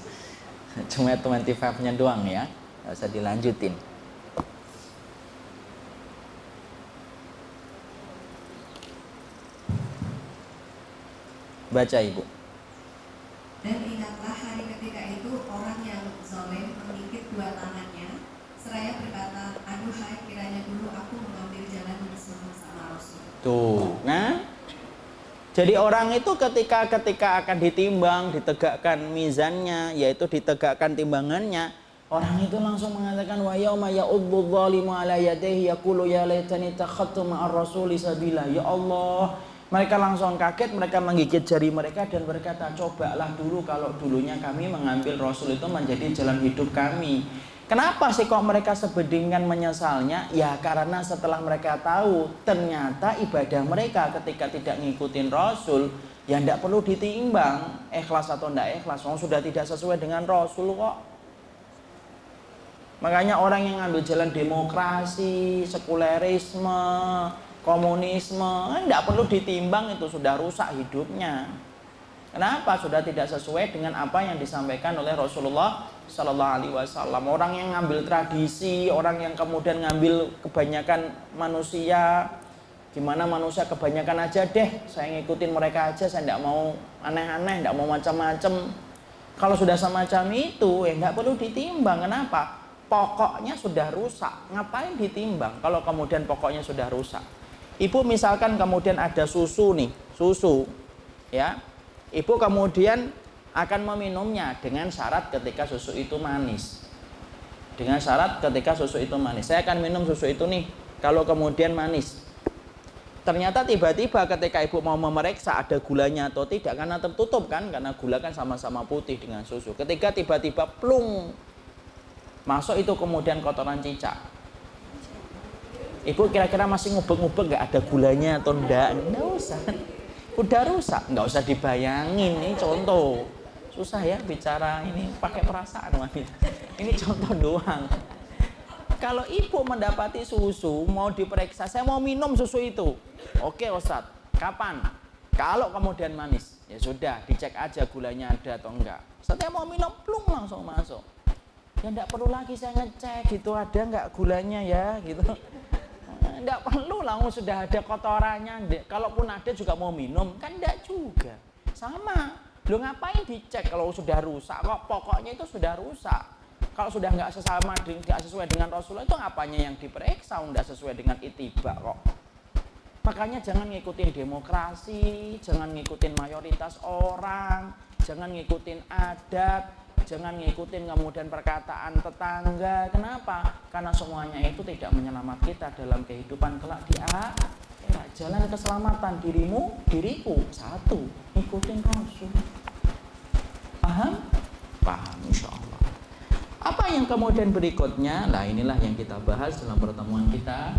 Cuma 25-nya doang ya. Enggak usah dilanjutin. Baca, Ibu. Dan ingatlah hari ketika itu orang yang zalim mengikit dua tangannya, seraya berkata, aduhai kiranya dulu aku mengambil jalan bersama Rasul. Tuh, nah. Jadi orang itu ketika akan ditimbang, ditegakkan mizannya, yaitu ditegakkan timbangannya, orang itu langsung mengatakan wa yauma ya'uddu dzalimu 'ala yadayhi yaqulu ya laitani takhattu ma'ar rasuli sabila. Ya Allah, mereka langsung kaget, mereka menggigit jari mereka dan berkata, cobalah dulu kalau dulunya kami mengambil Rasul itu menjadi jalan hidup kami. Kenapa sih kok mereka sebedingan menyesalnya? Ya karena setelah mereka tahu ternyata ibadah mereka ketika tidak ngikutin Rasul, ya tidak perlu ditimbang ikhlas atau tidak ikhlas, sudah tidak sesuai dengan Rasul kok. Makanya orang yang ngambil jalan demokrasi, sekulerisme, komunisme, tidak perlu ditimbang, itu sudah rusak hidupnya. Kenapa? Sudah tidak sesuai dengan apa yang disampaikan oleh Rasulullah Sallallahu Alaihi Wasallam. Orang yang ngambil tradisi, orang yang kemudian ngambil kebanyakan manusia, gimana manusia kebanyakan aja deh, saya ngikutin mereka aja, saya tidak mau aneh-aneh, tidak mau macam-macam. Kalau sudah semacam itu, ya tidak perlu ditimbang. Kenapa? Pokoknya sudah rusak. Ngapain ditimbang kalau kemudian pokoknya sudah rusak? Ibu misalkan kemudian ada susu nih, susu, ya. Ibu kemudian akan meminumnya dengan syarat ketika susu itu manis. Dengan syarat ketika susu itu manis. Saya akan minum susu itu nih, kalau kemudian manis. Ternyata tiba-tiba ketika ibu mau memeriksa ada gulanya atau tidak, karena tertutup kan, karena gula kan sama-sama putih dengan susu. Ketika tiba-tiba plung, masuk itu kemudian kotoran cicak. Ibu kira-kira masih ngubek-ngubek gak ada gulanya atau enggak? Enggak usah. Udah rusak, nggak usah dibayangin. Ini contoh, susah ya bicara ini pakai perasaan wanita. Ini contoh doang. Kalau ibu mendapati susu mau diperiksa, saya mau minum susu itu. Oke Ustadz, kapan? Kalau kemudian manis, ya sudah dicek aja gulanya ada atau enggak. Saya mau minum, plung langsung masuk. Ya enggak perlu lagi saya ngecek gitu, ada enggak gulanya ya gitu. Enggak perlu lah, sudah ada kotorannya. Kalaupun ada juga mau minum, kan enggak juga. Sama. Lu ngapain dicek kalau sudah rusak kok? Pokoknya itu sudah rusak. Kalau sudah enggak sesuai dengan Rasulullah, itu apanya yang diperiksa? Enggak sesuai dengan ittiba kok. Makanya jangan ngikutin demokrasi, jangan ngikutin mayoritas orang, jangan ngikutin adat, jangan ngikutin kemudian perkataan tetangga. Kenapa? Karena semuanya itu tidak menyelamatkan kita dalam kehidupan kelak di akhirat. Jalan keselamatan diriku satu, ikutin Rasul. Paham? Paham, insya Allah. Apa yang kemudian berikutnya? Nah, inilah yang kita bahas dalam pertemuan kita